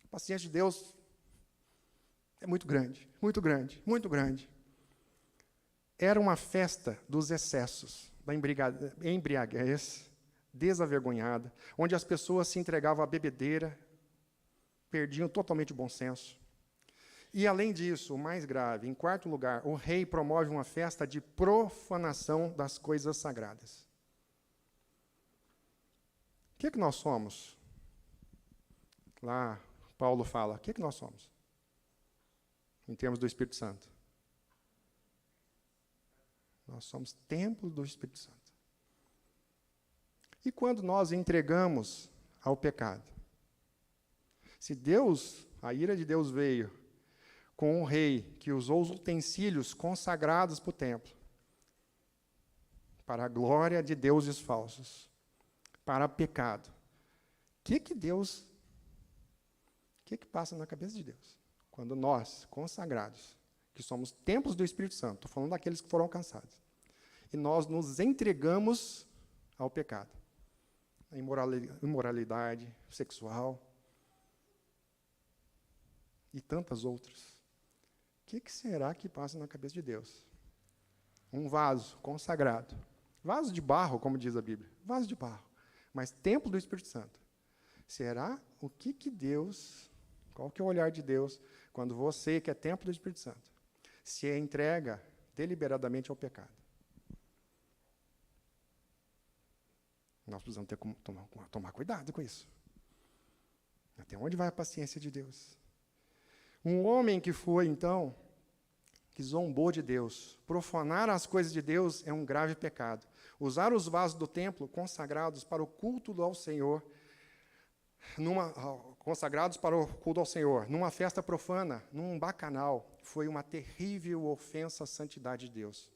Speaker 1: A paciência de Deus é muito grande, muito grande, muito grande. Era uma festa dos excessos, da embriaguez desavergonhada, onde as pessoas se entregavam à bebedeira, perdiam totalmente o bom senso. E, além disso, o mais grave, em quarto lugar, o rei promove uma festa de profanação das coisas sagradas. O que nós somos? Lá, Paulo fala, o que nós somos? Em termos do Espírito Santo. Nós somos templo do Espírito Santo. E quando nós entregamos ao pecado? Se Deus, a ira de Deus veio com um rei que usou os utensílios consagrados para o templo, para a glória de deuses falsos, para pecado, o que passa na cabeça de Deus? Quando nós, consagrados, que somos templos do Espírito Santo, estou falando daqueles que foram alcançados, e nós nos entregamos ao pecado, a imoralidade sexual e tantas outras. O que será que passa na cabeça de Deus? Um vaso consagrado, vaso de barro, como diz a Bíblia, vaso de barro, mas templo do Espírito Santo. Será o que Deus, qual que é o olhar de Deus quando você, que é templo do Espírito Santo, se entrega deliberadamente ao pecado? Nós precisamos tomar cuidado com isso. Até onde vai a paciência de Deus? Um homem que foi, então, que zombou de Deus, profanar as coisas de Deus é um grave pecado. Usar os vasos do templo consagrados para o culto ao Senhor, numa festa profana, num bacanal, foi uma terrível ofensa à santidade de Deus.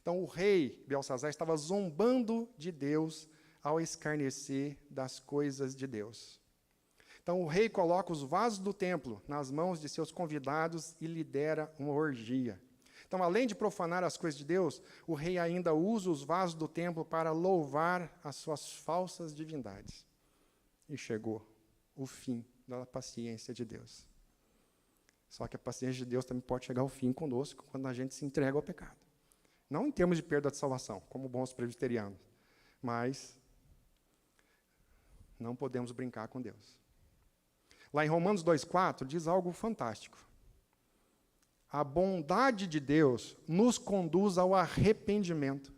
Speaker 1: Então, o rei Belsazar estava zombando de Deus ao escarnecer das coisas de Deus. Então, o rei coloca os vasos do templo nas mãos de seus convidados e lidera uma orgia. Então, além de profanar as coisas de Deus, o rei ainda usa os vasos do templo para louvar as suas falsas divindades. E chegou o fim da paciência de Deus. Só que a paciência de Deus também pode chegar ao fim conosco quando a gente se entrega ao pecado. Não em termos de perda de salvação, como bons presbiterianos, Mas não podemos brincar com Deus. Lá em Romanos 2,4 diz algo fantástico. A bondade de Deus nos conduz ao arrependimento.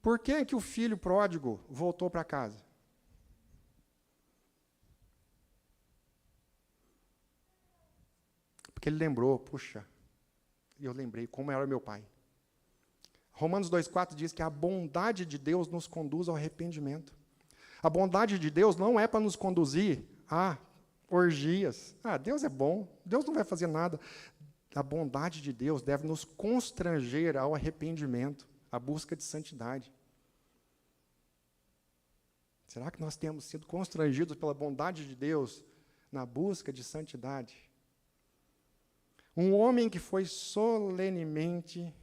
Speaker 1: Por que que o filho pródigo voltou para casa? Porque ele lembrou, puxa, eu lembrei como era meu pai. Romanos 2,4 diz que a bondade de Deus nos conduz ao arrependimento. A bondade de Deus não é para nos conduzir a orgias. Deus é bom, Deus não vai fazer nada. A bondade de Deus deve nos constranger ao arrependimento, à busca de santidade. Será que nós temos sido constrangidos pela bondade de Deus na busca de santidade? Um homem que foi solenemente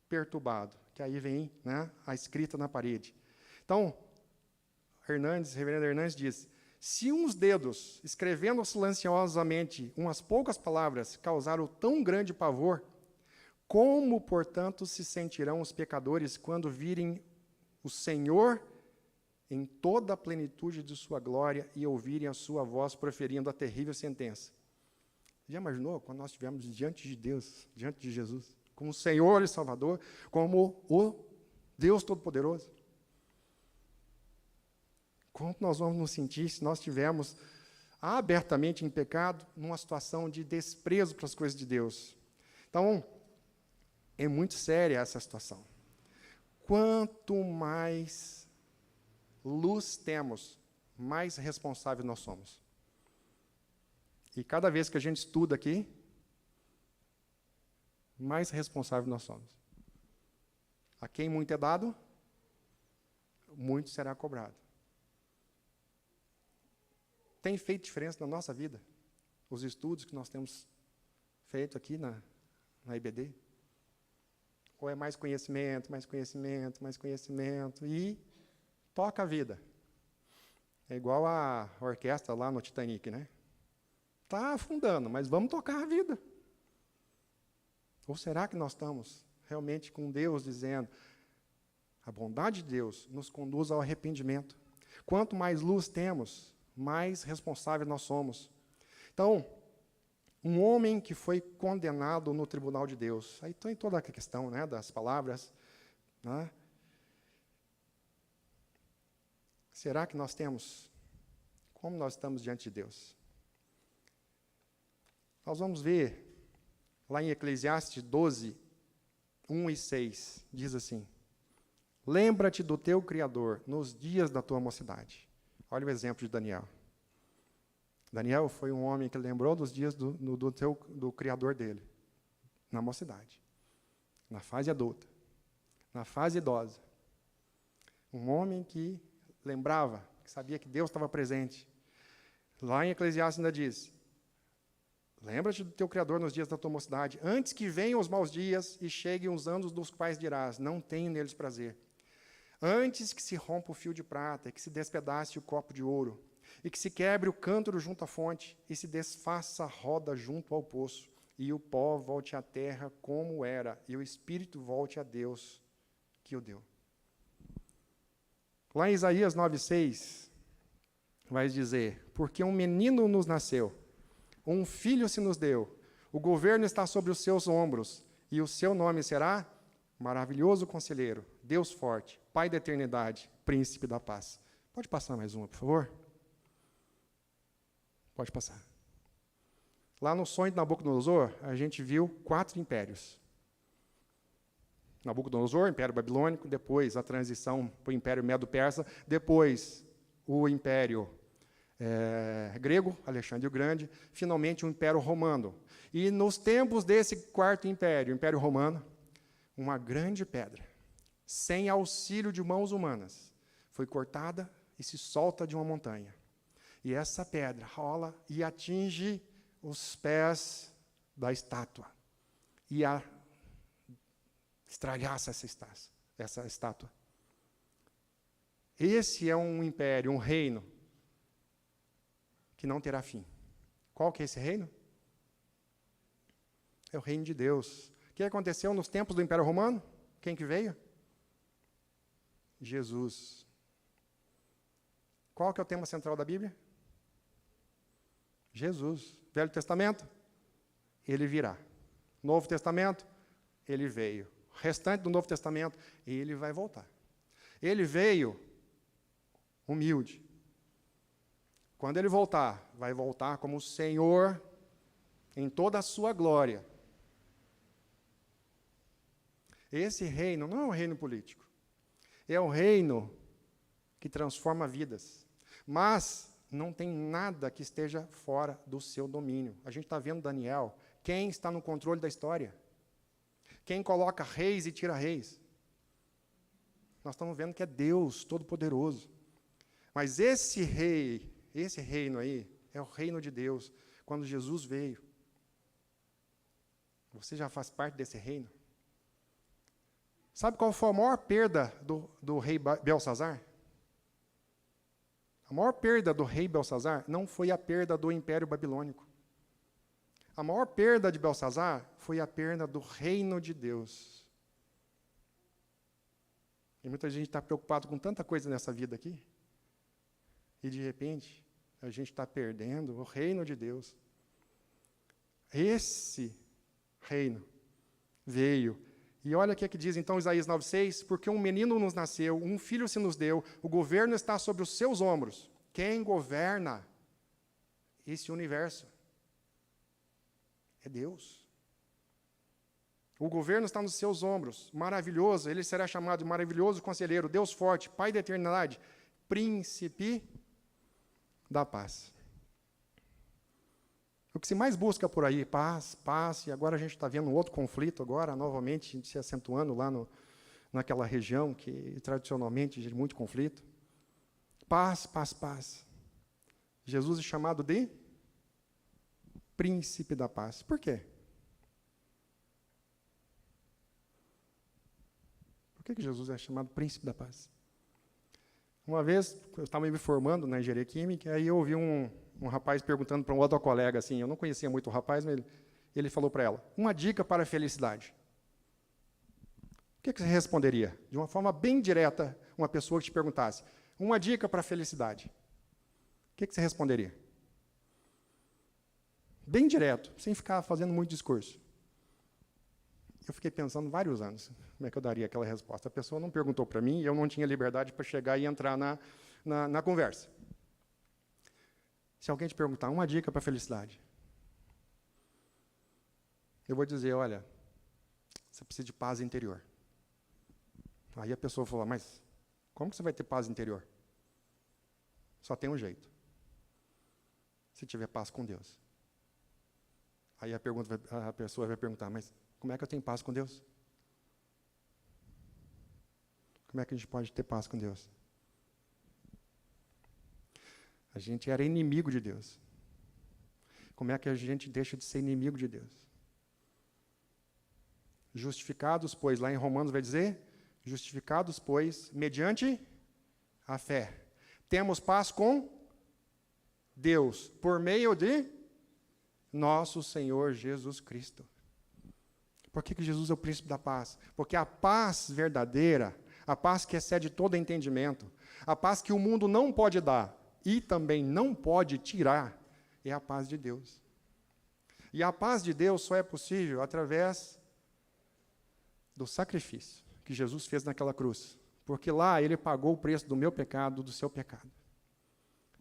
Speaker 1: perturbado, que aí vem, né, a escrita na parede. Então, reverendo Hernandes diz, se uns dedos, escrevendo silenciosamente umas poucas palavras, causaram tão grande pavor, como, portanto, se sentirão os pecadores quando virem o Senhor em toda a plenitude de sua glória e ouvirem a sua voz proferindo a terrível sentença? Já imaginou quando nós estivermos diante de Deus, diante de Jesus, como o Senhor e Salvador, como o Deus Todo-Poderoso? Como nós vamos nos sentir se nós estivermos abertamente em pecado, numa situação de desprezo para as coisas de Deus? Então, é muito séria essa situação. Quanto mais luz temos, mais responsáveis nós somos. E cada vez que a gente estuda aqui, mais responsáveis nós somos. A quem muito é dado, muito será cobrado. Tem feito diferença na nossa vida? Os estudos que nós temos feito aqui na IBD? Ou é mais conhecimento, mais conhecimento, mais conhecimento, e toca a vida? É igual a orquestra lá no Titanic, né? Está afundando, mas vamos tocar a vida. Ou será que nós estamos realmente com Deus dizendo, a bondade de Deus nos conduz ao arrependimento? Quanto mais luz temos, mais responsáveis nós somos. Então, um homem que foi condenado no tribunal de Deus, aí tem toda a questão, né, das palavras, né? Será que nós temos, como nós estamos diante de Deus? Nós vamos ver, lá em Eclesiastes 12, 1 e 6, diz assim, lembra-te do teu Criador nos dias da tua mocidade. Olha o exemplo de Daniel. Daniel foi um homem que lembrou dos dias do Criador dele, na mocidade, na fase adulta, na fase idosa. Um homem que lembrava, que sabia que Deus estava presente. Lá em Eclesiastes ainda diz, lembra-te do teu Criador nos dias da tua mocidade, antes que venham os maus dias e cheguem os anos dos quais dirás, não tenho neles prazer. Antes que se rompa o fio de prata, e que se despedace o copo de ouro, e que se quebre o cântaro junto à fonte, e se desfaça a roda junto ao poço, e o pó volte à terra como era, e o espírito volte a Deus que o deu. Lá em Isaías 9,6, vai dizer, porque um menino nos nasceu, um filho se nos deu, o governo está sobre os seus ombros, e o seu nome será Maravilhoso Conselheiro, Deus Forte, Pai da Eternidade, Príncipe da Paz. Pode passar mais uma, por favor? Pode passar. Lá no sonho de Nabucodonosor, a gente viu 4 impérios. Nabucodonosor, Império Babilônico, depois a transição para o Império Medo-Persa, depois o Império grego, Alexandre o Grande, finalmente o Império Romano. E nos tempos desse 4º império, o Império Romano, uma grande pedra, sem auxílio de mãos humanas, foi cortada e se solta de uma montanha. E essa pedra rola e atinge os pés da estátua. E estragaça essa estátua. Esse é um império, um reino, que não terá fim. Qual que é esse reino? É o reino de Deus. O que aconteceu nos tempos do Império Romano? Quem que veio? Jesus. Qual que é o tema central da Bíblia? Jesus. Velho Testamento, ele virá. Novo Testamento, ele veio. O restante do Novo Testamento, ele vai voltar. Ele veio humilde. Quando ele voltar, vai voltar como o Senhor em toda a sua glória. Esse reino não é um reino político. É um reino que transforma vidas. Mas não tem nada que esteja fora do seu domínio. A gente está vendo Daniel, quem está no controle da história? Quem coloca reis e tira reis? Nós estamos vendo que é Deus Todo-Poderoso. Mas esse reino aí, é o reino de Deus. Quando Jesus veio, você já faz parte desse reino? Sabe qual foi a maior perda do rei Belsazar? A maior perda do rei Belsazar não foi a perda do Império Babilônico. A maior perda de Belsazar foi a perda do reino de Deus. E muita gente está preocupado com tanta coisa nessa vida aqui. E, de repente, a gente está perdendo o reino de Deus. Esse reino veio. E olha o que diz, então, Isaías 9,6, porque um menino nos nasceu, um filho se nos deu, o governo está sobre os seus ombros. Quem governa esse universo? É Deus. O governo está nos seus ombros, maravilhoso, ele será chamado de maravilhoso conselheiro, Deus forte, Pai da eternidade, príncipe da paz. O que se mais busca por aí, paz, e agora a gente está vendo um outro conflito, agora, novamente, se acentuando lá naquela região que, tradicionalmente, existe muito conflito. Paz. Jesus é chamado de príncipe da paz. Por quê? Por que Jesus é chamado príncipe da paz? Uma vez, eu estava me formando na engenharia química, aí eu ouvi um rapaz perguntando para um outro colega, assim, eu não conhecia muito o rapaz, mas ele falou para ela, uma dica para a felicidade. O que você responderia? De uma forma bem direta, uma pessoa que te perguntasse, uma dica para a felicidade. O que você responderia? Bem direto, sem ficar fazendo muito discurso. Eu fiquei pensando vários anos como é que eu daria aquela resposta. A pessoa não perguntou para mim e eu não tinha liberdade para chegar e entrar na conversa. Se alguém te perguntar uma dica para a felicidade, eu vou dizer, olha, você precisa de paz interior. Aí a pessoa falou, mas como que você vai ter paz interior? Só tem um jeito. Se tiver paz com Deus. Aí a pessoa vai perguntar, mas como é que eu tenho paz com Deus? Como é que a gente pode ter paz com Deus? A gente era inimigo de Deus. Como é que a gente deixa de ser inimigo de Deus? Justificados, pois, lá em Romanos vai dizer, justificados, pois, mediante a fé. Temos paz com Deus, por meio de nosso Senhor Jesus Cristo. Por que Jesus é o príncipe da paz? Porque a paz verdadeira, a paz que excede todo entendimento, a paz que o mundo não pode dar e também não pode tirar, é a paz de Deus. E a paz de Deus só é possível através do sacrifício que Jesus fez naquela cruz. Porque lá ele pagou o preço do meu pecado, do seu pecado.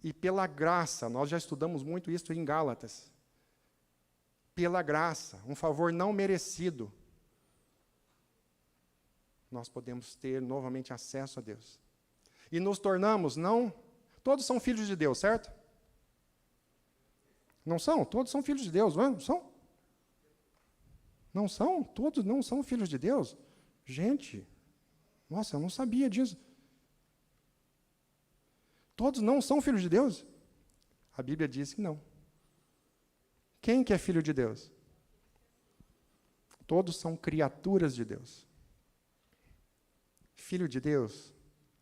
Speaker 1: E pela graça, nós já estudamos muito isso em Gálatas, pela graça, um favor não merecido, nós podemos ter novamente acesso a Deus. E nos tornamos, não, todos são filhos de Deus, certo? Não são? Todos são filhos de Deus, não são? Não são? Todos não são filhos de Deus? Gente, nossa, eu não sabia disso. Todos não são filhos de Deus? A Bíblia diz que não. Quem que é filho de Deus? Todos são criaturas de Deus. Filho de Deus,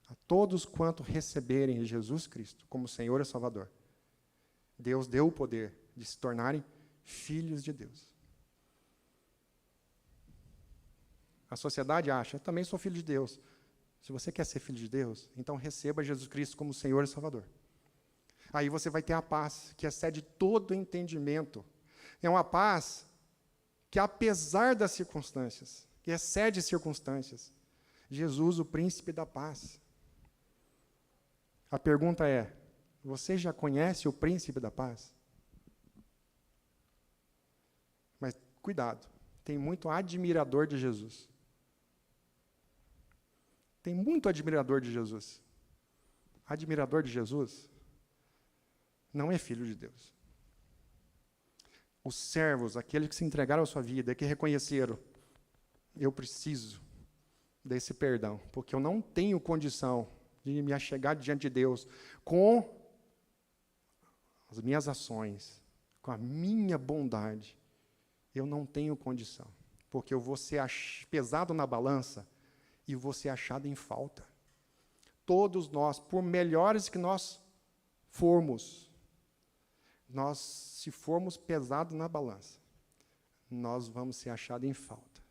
Speaker 1: a todos quanto receberem Jesus Cristo como Senhor e Salvador, Deus deu o poder de se tornarem filhos de Deus. A sociedade acha, eu também sou filho de Deus. Se você quer ser filho de Deus, então receba Jesus Cristo como Senhor e Salvador. Aí você vai ter a paz que excede todo entendimento. É uma paz que, apesar das circunstâncias, que excede circunstâncias, Jesus, o príncipe da paz. A pergunta é, você já conhece o príncipe da paz? Mas cuidado, tem muito admirador de Jesus. Tem muito admirador de Jesus. Admirador de Jesus não é filho de Deus. Os servos, aqueles que se entregaram à sua vida, que reconheceram, eu preciso desse perdão, porque eu não tenho condição de me achegar diante de Deus com as minhas ações, com a minha bondade. Eu não tenho condição, porque eu vou ser pesado na balança e vou ser achado em falta. Todos nós, por melhores que nós formos, se formos pesados na balança, nós vamos ser achados em falta.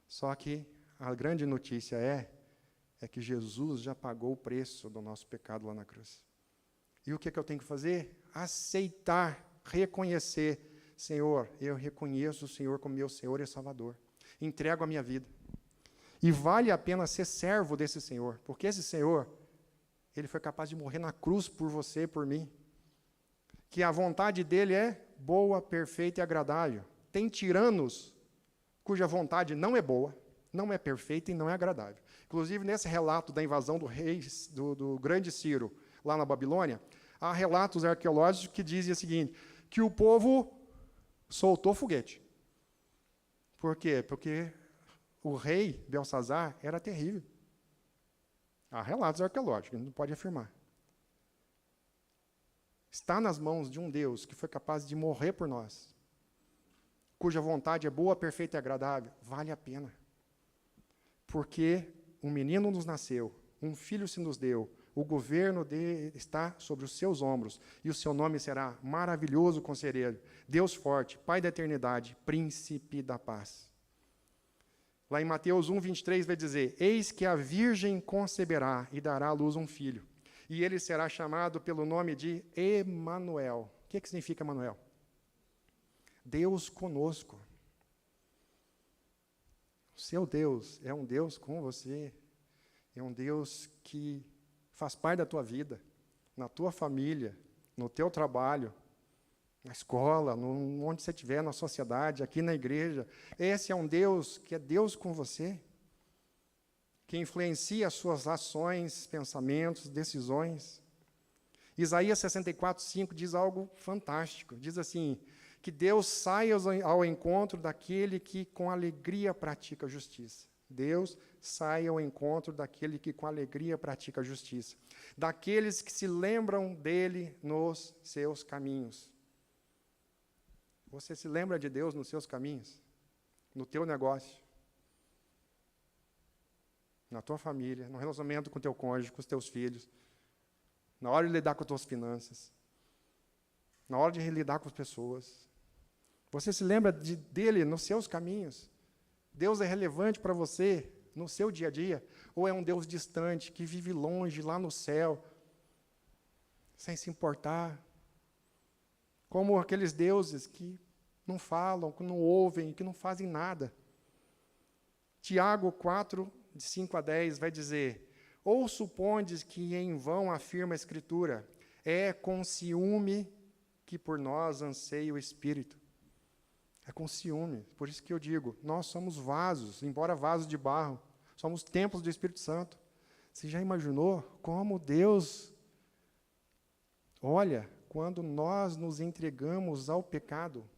Speaker 1: Só que a grande notícia é que Jesus já pagou o preço do nosso pecado lá na cruz. E o que eu tenho que fazer? Aceitar, reconhecer, Senhor, eu reconheço o Senhor como meu Senhor e Salvador. Entrego a minha vida. E vale a pena ser servo desse Senhor, porque esse Senhor, Ele foi capaz de morrer na cruz por você e por mim. Que a vontade dEle é boa, perfeita e agradável. Tem tiranos cuja vontade não é boa, não é perfeita e não é agradável. Inclusive, nesse relato da invasão do rei, do grande Ciro, lá na Babilônia, há relatos arqueológicos que dizem o seguinte, que o povo soltou foguete. Por quê? Porque o rei Belsazar era terrível. Há relatos arqueológicos, não pode afirmar. Está nas mãos de um Deus que foi capaz de morrer por nós, cuja vontade é boa, perfeita e agradável, vale a pena. Porque um menino nos nasceu, um filho se nos deu, o governo está sobre os seus ombros, e o seu nome será maravilhoso conselheiro, Deus forte, Pai da eternidade, príncipe da paz. Lá em Mateus 1, 23 vai dizer, eis que a virgem conceberá e dará à luz um filho, e ele será chamado pelo nome de Emanuel. O que significa Emanuel? Deus conosco. O seu Deus é um Deus com você, é um Deus que faz parte da tua vida, na tua família, no teu trabalho, na escola, onde você estiver, na sociedade, aqui na igreja. Esse é um Deus que é Deus com você, que influencia as suas ações, pensamentos, decisões. Isaías 64, 5 diz algo fantástico, diz assim, que Deus sai ao encontro daquele que com alegria pratica a justiça. Deus sai ao encontro daquele que com alegria pratica a justiça. Daqueles que se lembram dele nos seus caminhos. Você se lembra de Deus nos seus caminhos? No teu negócio? Na tua família? No relacionamento com o teu cônjuge, com os teus filhos? Na hora de lidar com as tuas finanças? Na hora de lidar com as pessoas? Você se lembra dele nos seus caminhos? Deus é relevante para você no seu dia a dia? Ou é um Deus distante, que vive longe, lá no céu, sem se importar? Como aqueles deuses que não falam, que não ouvem, que não fazem nada. Tiago 4, de 5 a 10, vai dizer, ou supondes que em vão afirma a Escritura, é com ciúme que por nós anseia o Espírito. É com ciúme. Por isso que eu digo, nós somos vasos, embora vasos de barro, somos templos do Espírito Santo. Você já imaginou como Deus olha quando nós nos entregamos ao pecado?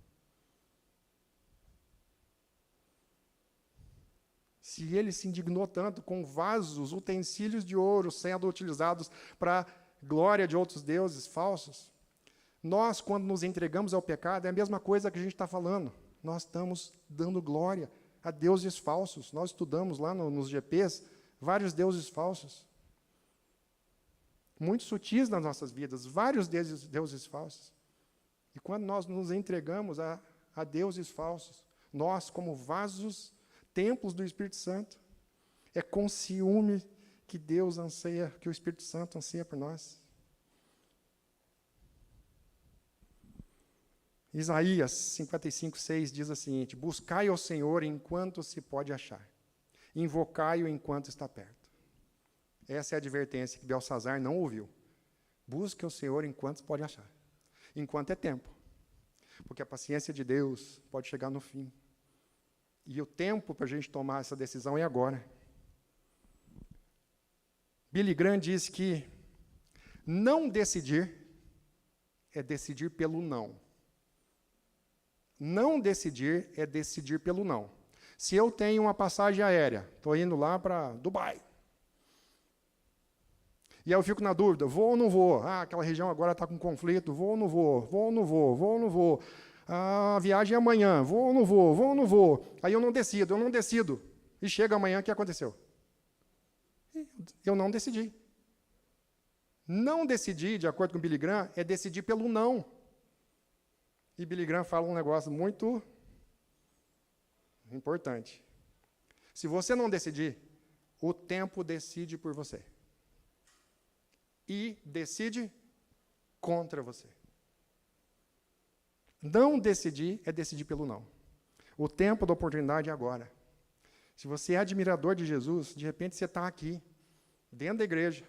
Speaker 1: Se ele se indignou tanto com vasos, utensílios de ouro sendo utilizados para glória de outros deuses falsos, nós, quando nos entregamos ao pecado, é a mesma coisa que a gente está falando. Nós estamos dando glória a deuses falsos. Nós estudamos lá nos GPs vários deuses falsos. Muito sutis nas nossas vidas, vários deuses falsos. E quando nós nos entregamos a deuses falsos, nós, como vasos, templos do Espírito Santo, é com ciúme que Deus anseia, que o Espírito Santo anseia por nós. Isaías 55:6 diz o seguinte: buscai ao Senhor enquanto se pode achar, invocai-o enquanto está perto. Essa é a advertência que Belsazar não ouviu. Busque ao Senhor enquanto se pode achar, enquanto é tempo, porque a paciência de Deus pode chegar no fim. E o tempo para a gente tomar essa decisão é agora. Billy Graham diz que não decidir é decidir pelo não. Não decidir é decidir pelo não. Se eu tenho uma passagem aérea, estou indo lá para Dubai, e aí eu fico na dúvida, vou ou não vou? Aquela região agora está com conflito, vou ou não vou? Vou ou não vou? Vou ou não vou? A viagem é amanhã, vou ou não vou? Vou ou não vou? Aí eu não decido. E chega amanhã, o que aconteceu? Eu não decidi. Não decidir, de acordo com Billy Graham, é decidir pelo não. E Billy Graham fala um negócio muito importante. Se você não decidir, o tempo decide por você. E decide contra você. Não decidir é decidir pelo não. O tempo da oportunidade é agora. Se você é admirador de Jesus, de repente você está aqui, dentro da igreja,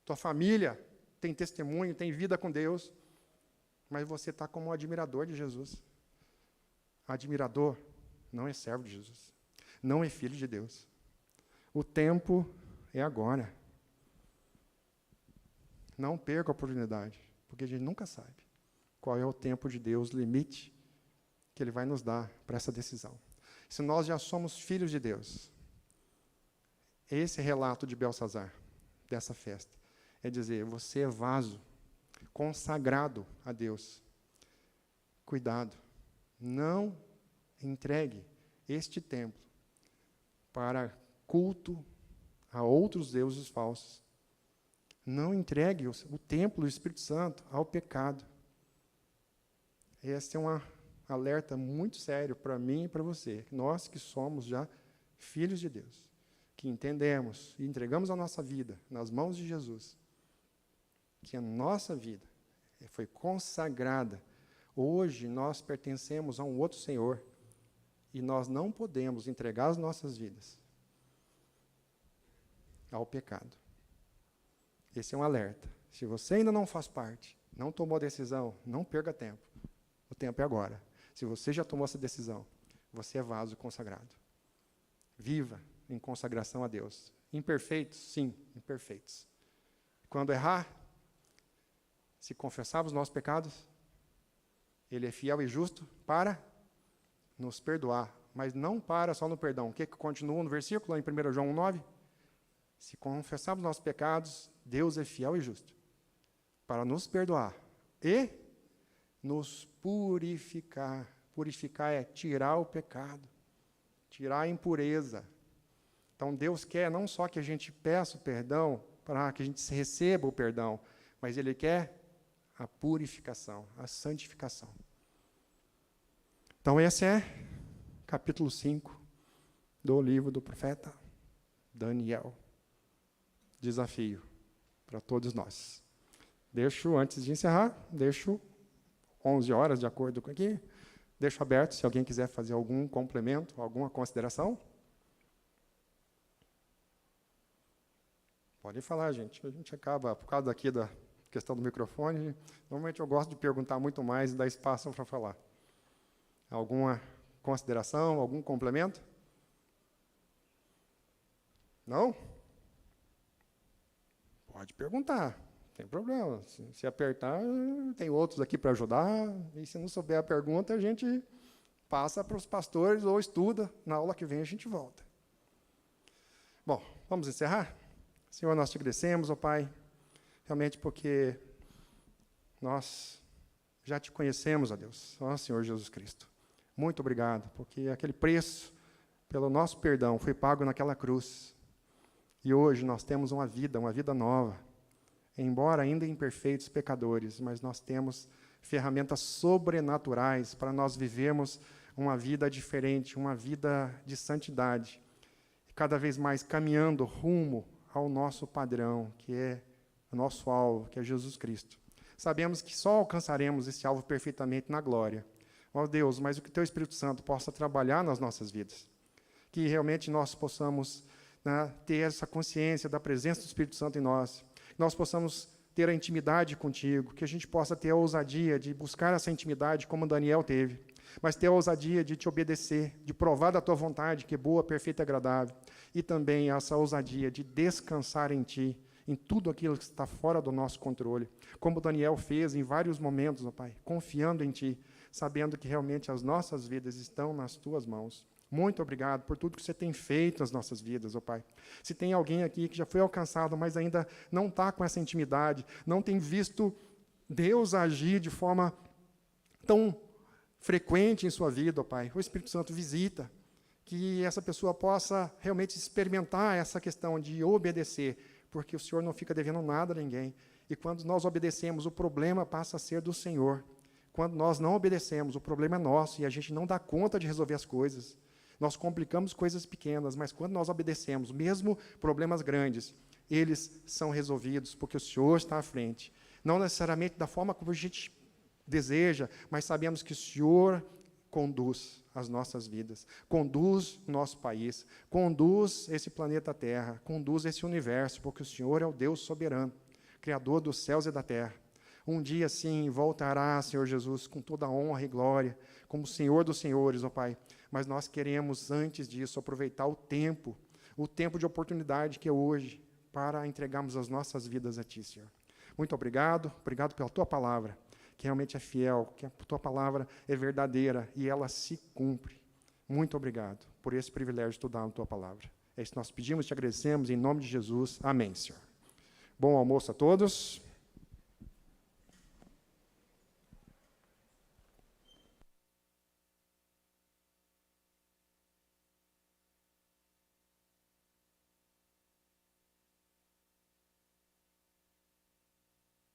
Speaker 1: tua família tem testemunho, tem vida com Deus, mas você está como um admirador de Jesus. Admirador não é servo de Jesus, não é filho de Deus. O tempo é agora. Não perca a oportunidade, porque a gente nunca sabe qual é o tempo de Deus, limite, que Ele vai nos dar para essa decisão. Se nós já somos filhos de Deus, esse relato de Belsazar, dessa festa, é dizer, você é vaso consagrado a Deus. Cuidado, não entregue este templo para culto a outros deuses falsos. Não entregue o templo do Espírito Santo ao pecado. Esse é um alerta muito sério para mim e para você. Nós que somos já filhos de Deus, que entendemos e entregamos a nossa vida nas mãos de Jesus, que a nossa vida foi consagrada. Hoje nós pertencemos a um outro Senhor e nós não podemos entregar as nossas vidas ao pecado. Esse é um alerta. Se você ainda não faz parte, não tomou decisão, não perca tempo. O tempo é agora. Se você já tomou essa decisão, você é vaso consagrado. Viva em consagração a Deus. Imperfeitos? Sim, imperfeitos. Quando errar, se confessarmos os nossos pecados, Ele é fiel e justo para nos perdoar. Mas não para só no perdão. O que continua no versículo, em 1 João 9? Se confessarmos nossos pecados, Deus é fiel e justo para nos perdoar e nos purificar. Purificar é tirar o pecado, tirar a impureza. Então, Deus quer não só que a gente peça o perdão, para que a gente receba o perdão, mas Ele quer a purificação, a santificação. Então, esse é capítulo 5 do livro do profeta Daniel. Desafio para todos nós. Antes de encerrar, deixo 11 horas, de acordo com aqui. Deixo aberto, se alguém quiser fazer algum complemento, alguma consideração. Pode falar, gente. A gente acaba, por causa daqui da questão do microfone, normalmente eu gosto de perguntar muito mais e dar espaço para falar. Alguma consideração, algum complemento? Não? Pode perguntar, não tem problema. Se apertar, tem outros aqui para ajudar. E se não souber a pergunta, a gente passa para os pastores ou estuda. Na aula que vem a gente volta. Bom, vamos encerrar? Senhor, nós te agradecemos, ó Pai, realmente porque nós já te conhecemos, ó Deus, ó Senhor Jesus Cristo. Muito obrigado, porque aquele preço pelo nosso perdão foi pago naquela cruz. E hoje nós temos uma vida nova. Embora ainda imperfeitos pecadores, mas nós temos ferramentas sobrenaturais para nós vivermos uma vida diferente, uma vida de santidade. Cada vez mais caminhando rumo ao nosso padrão, que é o nosso alvo, que é Jesus Cristo. Sabemos que só alcançaremos esse alvo perfeitamente na glória. Ó Deus, mas o que Teu Espírito Santo possa trabalhar nas nossas vidas. Que realmente nós possamos, né, ter essa consciência da presença do Espírito Santo em nós. Que nós possamos ter a intimidade contigo. Que a gente possa ter a ousadia de buscar essa intimidade como Daniel teve. Mas ter a ousadia de te obedecer, de provar da Tua vontade, que é boa, perfeita e agradável. E também essa ousadia de descansar em Ti, em tudo aquilo que está fora do nosso controle. Como Daniel fez em vários momentos, ó Pai, confiando em Ti, sabendo que realmente as nossas vidas estão nas Tuas mãos. Muito obrigado por tudo que Você tem feito nas nossas vidas, ó Pai. Se tem alguém aqui que já foi alcançado, mas ainda não está com essa intimidade, não tem visto Deus agir de forma tão frequente em sua vida, ó Pai, o Espírito Santo visita, que essa pessoa possa realmente experimentar essa questão de obedecer, porque o Senhor não fica devendo nada a ninguém. E quando nós obedecemos, o problema passa a ser do Senhor. Quando nós não obedecemos, o problema é nosso e a gente não dá conta de resolver as coisas. Nós complicamos coisas pequenas, mas quando nós obedecemos, mesmo problemas grandes, eles são resolvidos, porque o Senhor está à frente. Não necessariamente da forma como a gente deseja, mas sabemos que o Senhor conduz as nossas vidas, conduz o nosso país, conduz esse planeta Terra, conduz esse universo, porque o Senhor é o Deus soberano, Criador dos céus e da terra. Um dia, sim, voltará, Senhor Jesus, com toda a honra e glória, como Senhor dos senhores, ó Pai. Mas nós queremos, antes disso, aproveitar o tempo de oportunidade que é hoje, para entregarmos as nossas vidas a Ti, Senhor. Muito obrigado pela Tua palavra, que realmente é fiel, que a Tua palavra é verdadeira e ela se cumpre. Muito obrigado por esse privilégio de estudar a Tua palavra. É isso que nós pedimos e te agradecemos, em nome de Jesus. Amém, Senhor. Bom almoço a todos.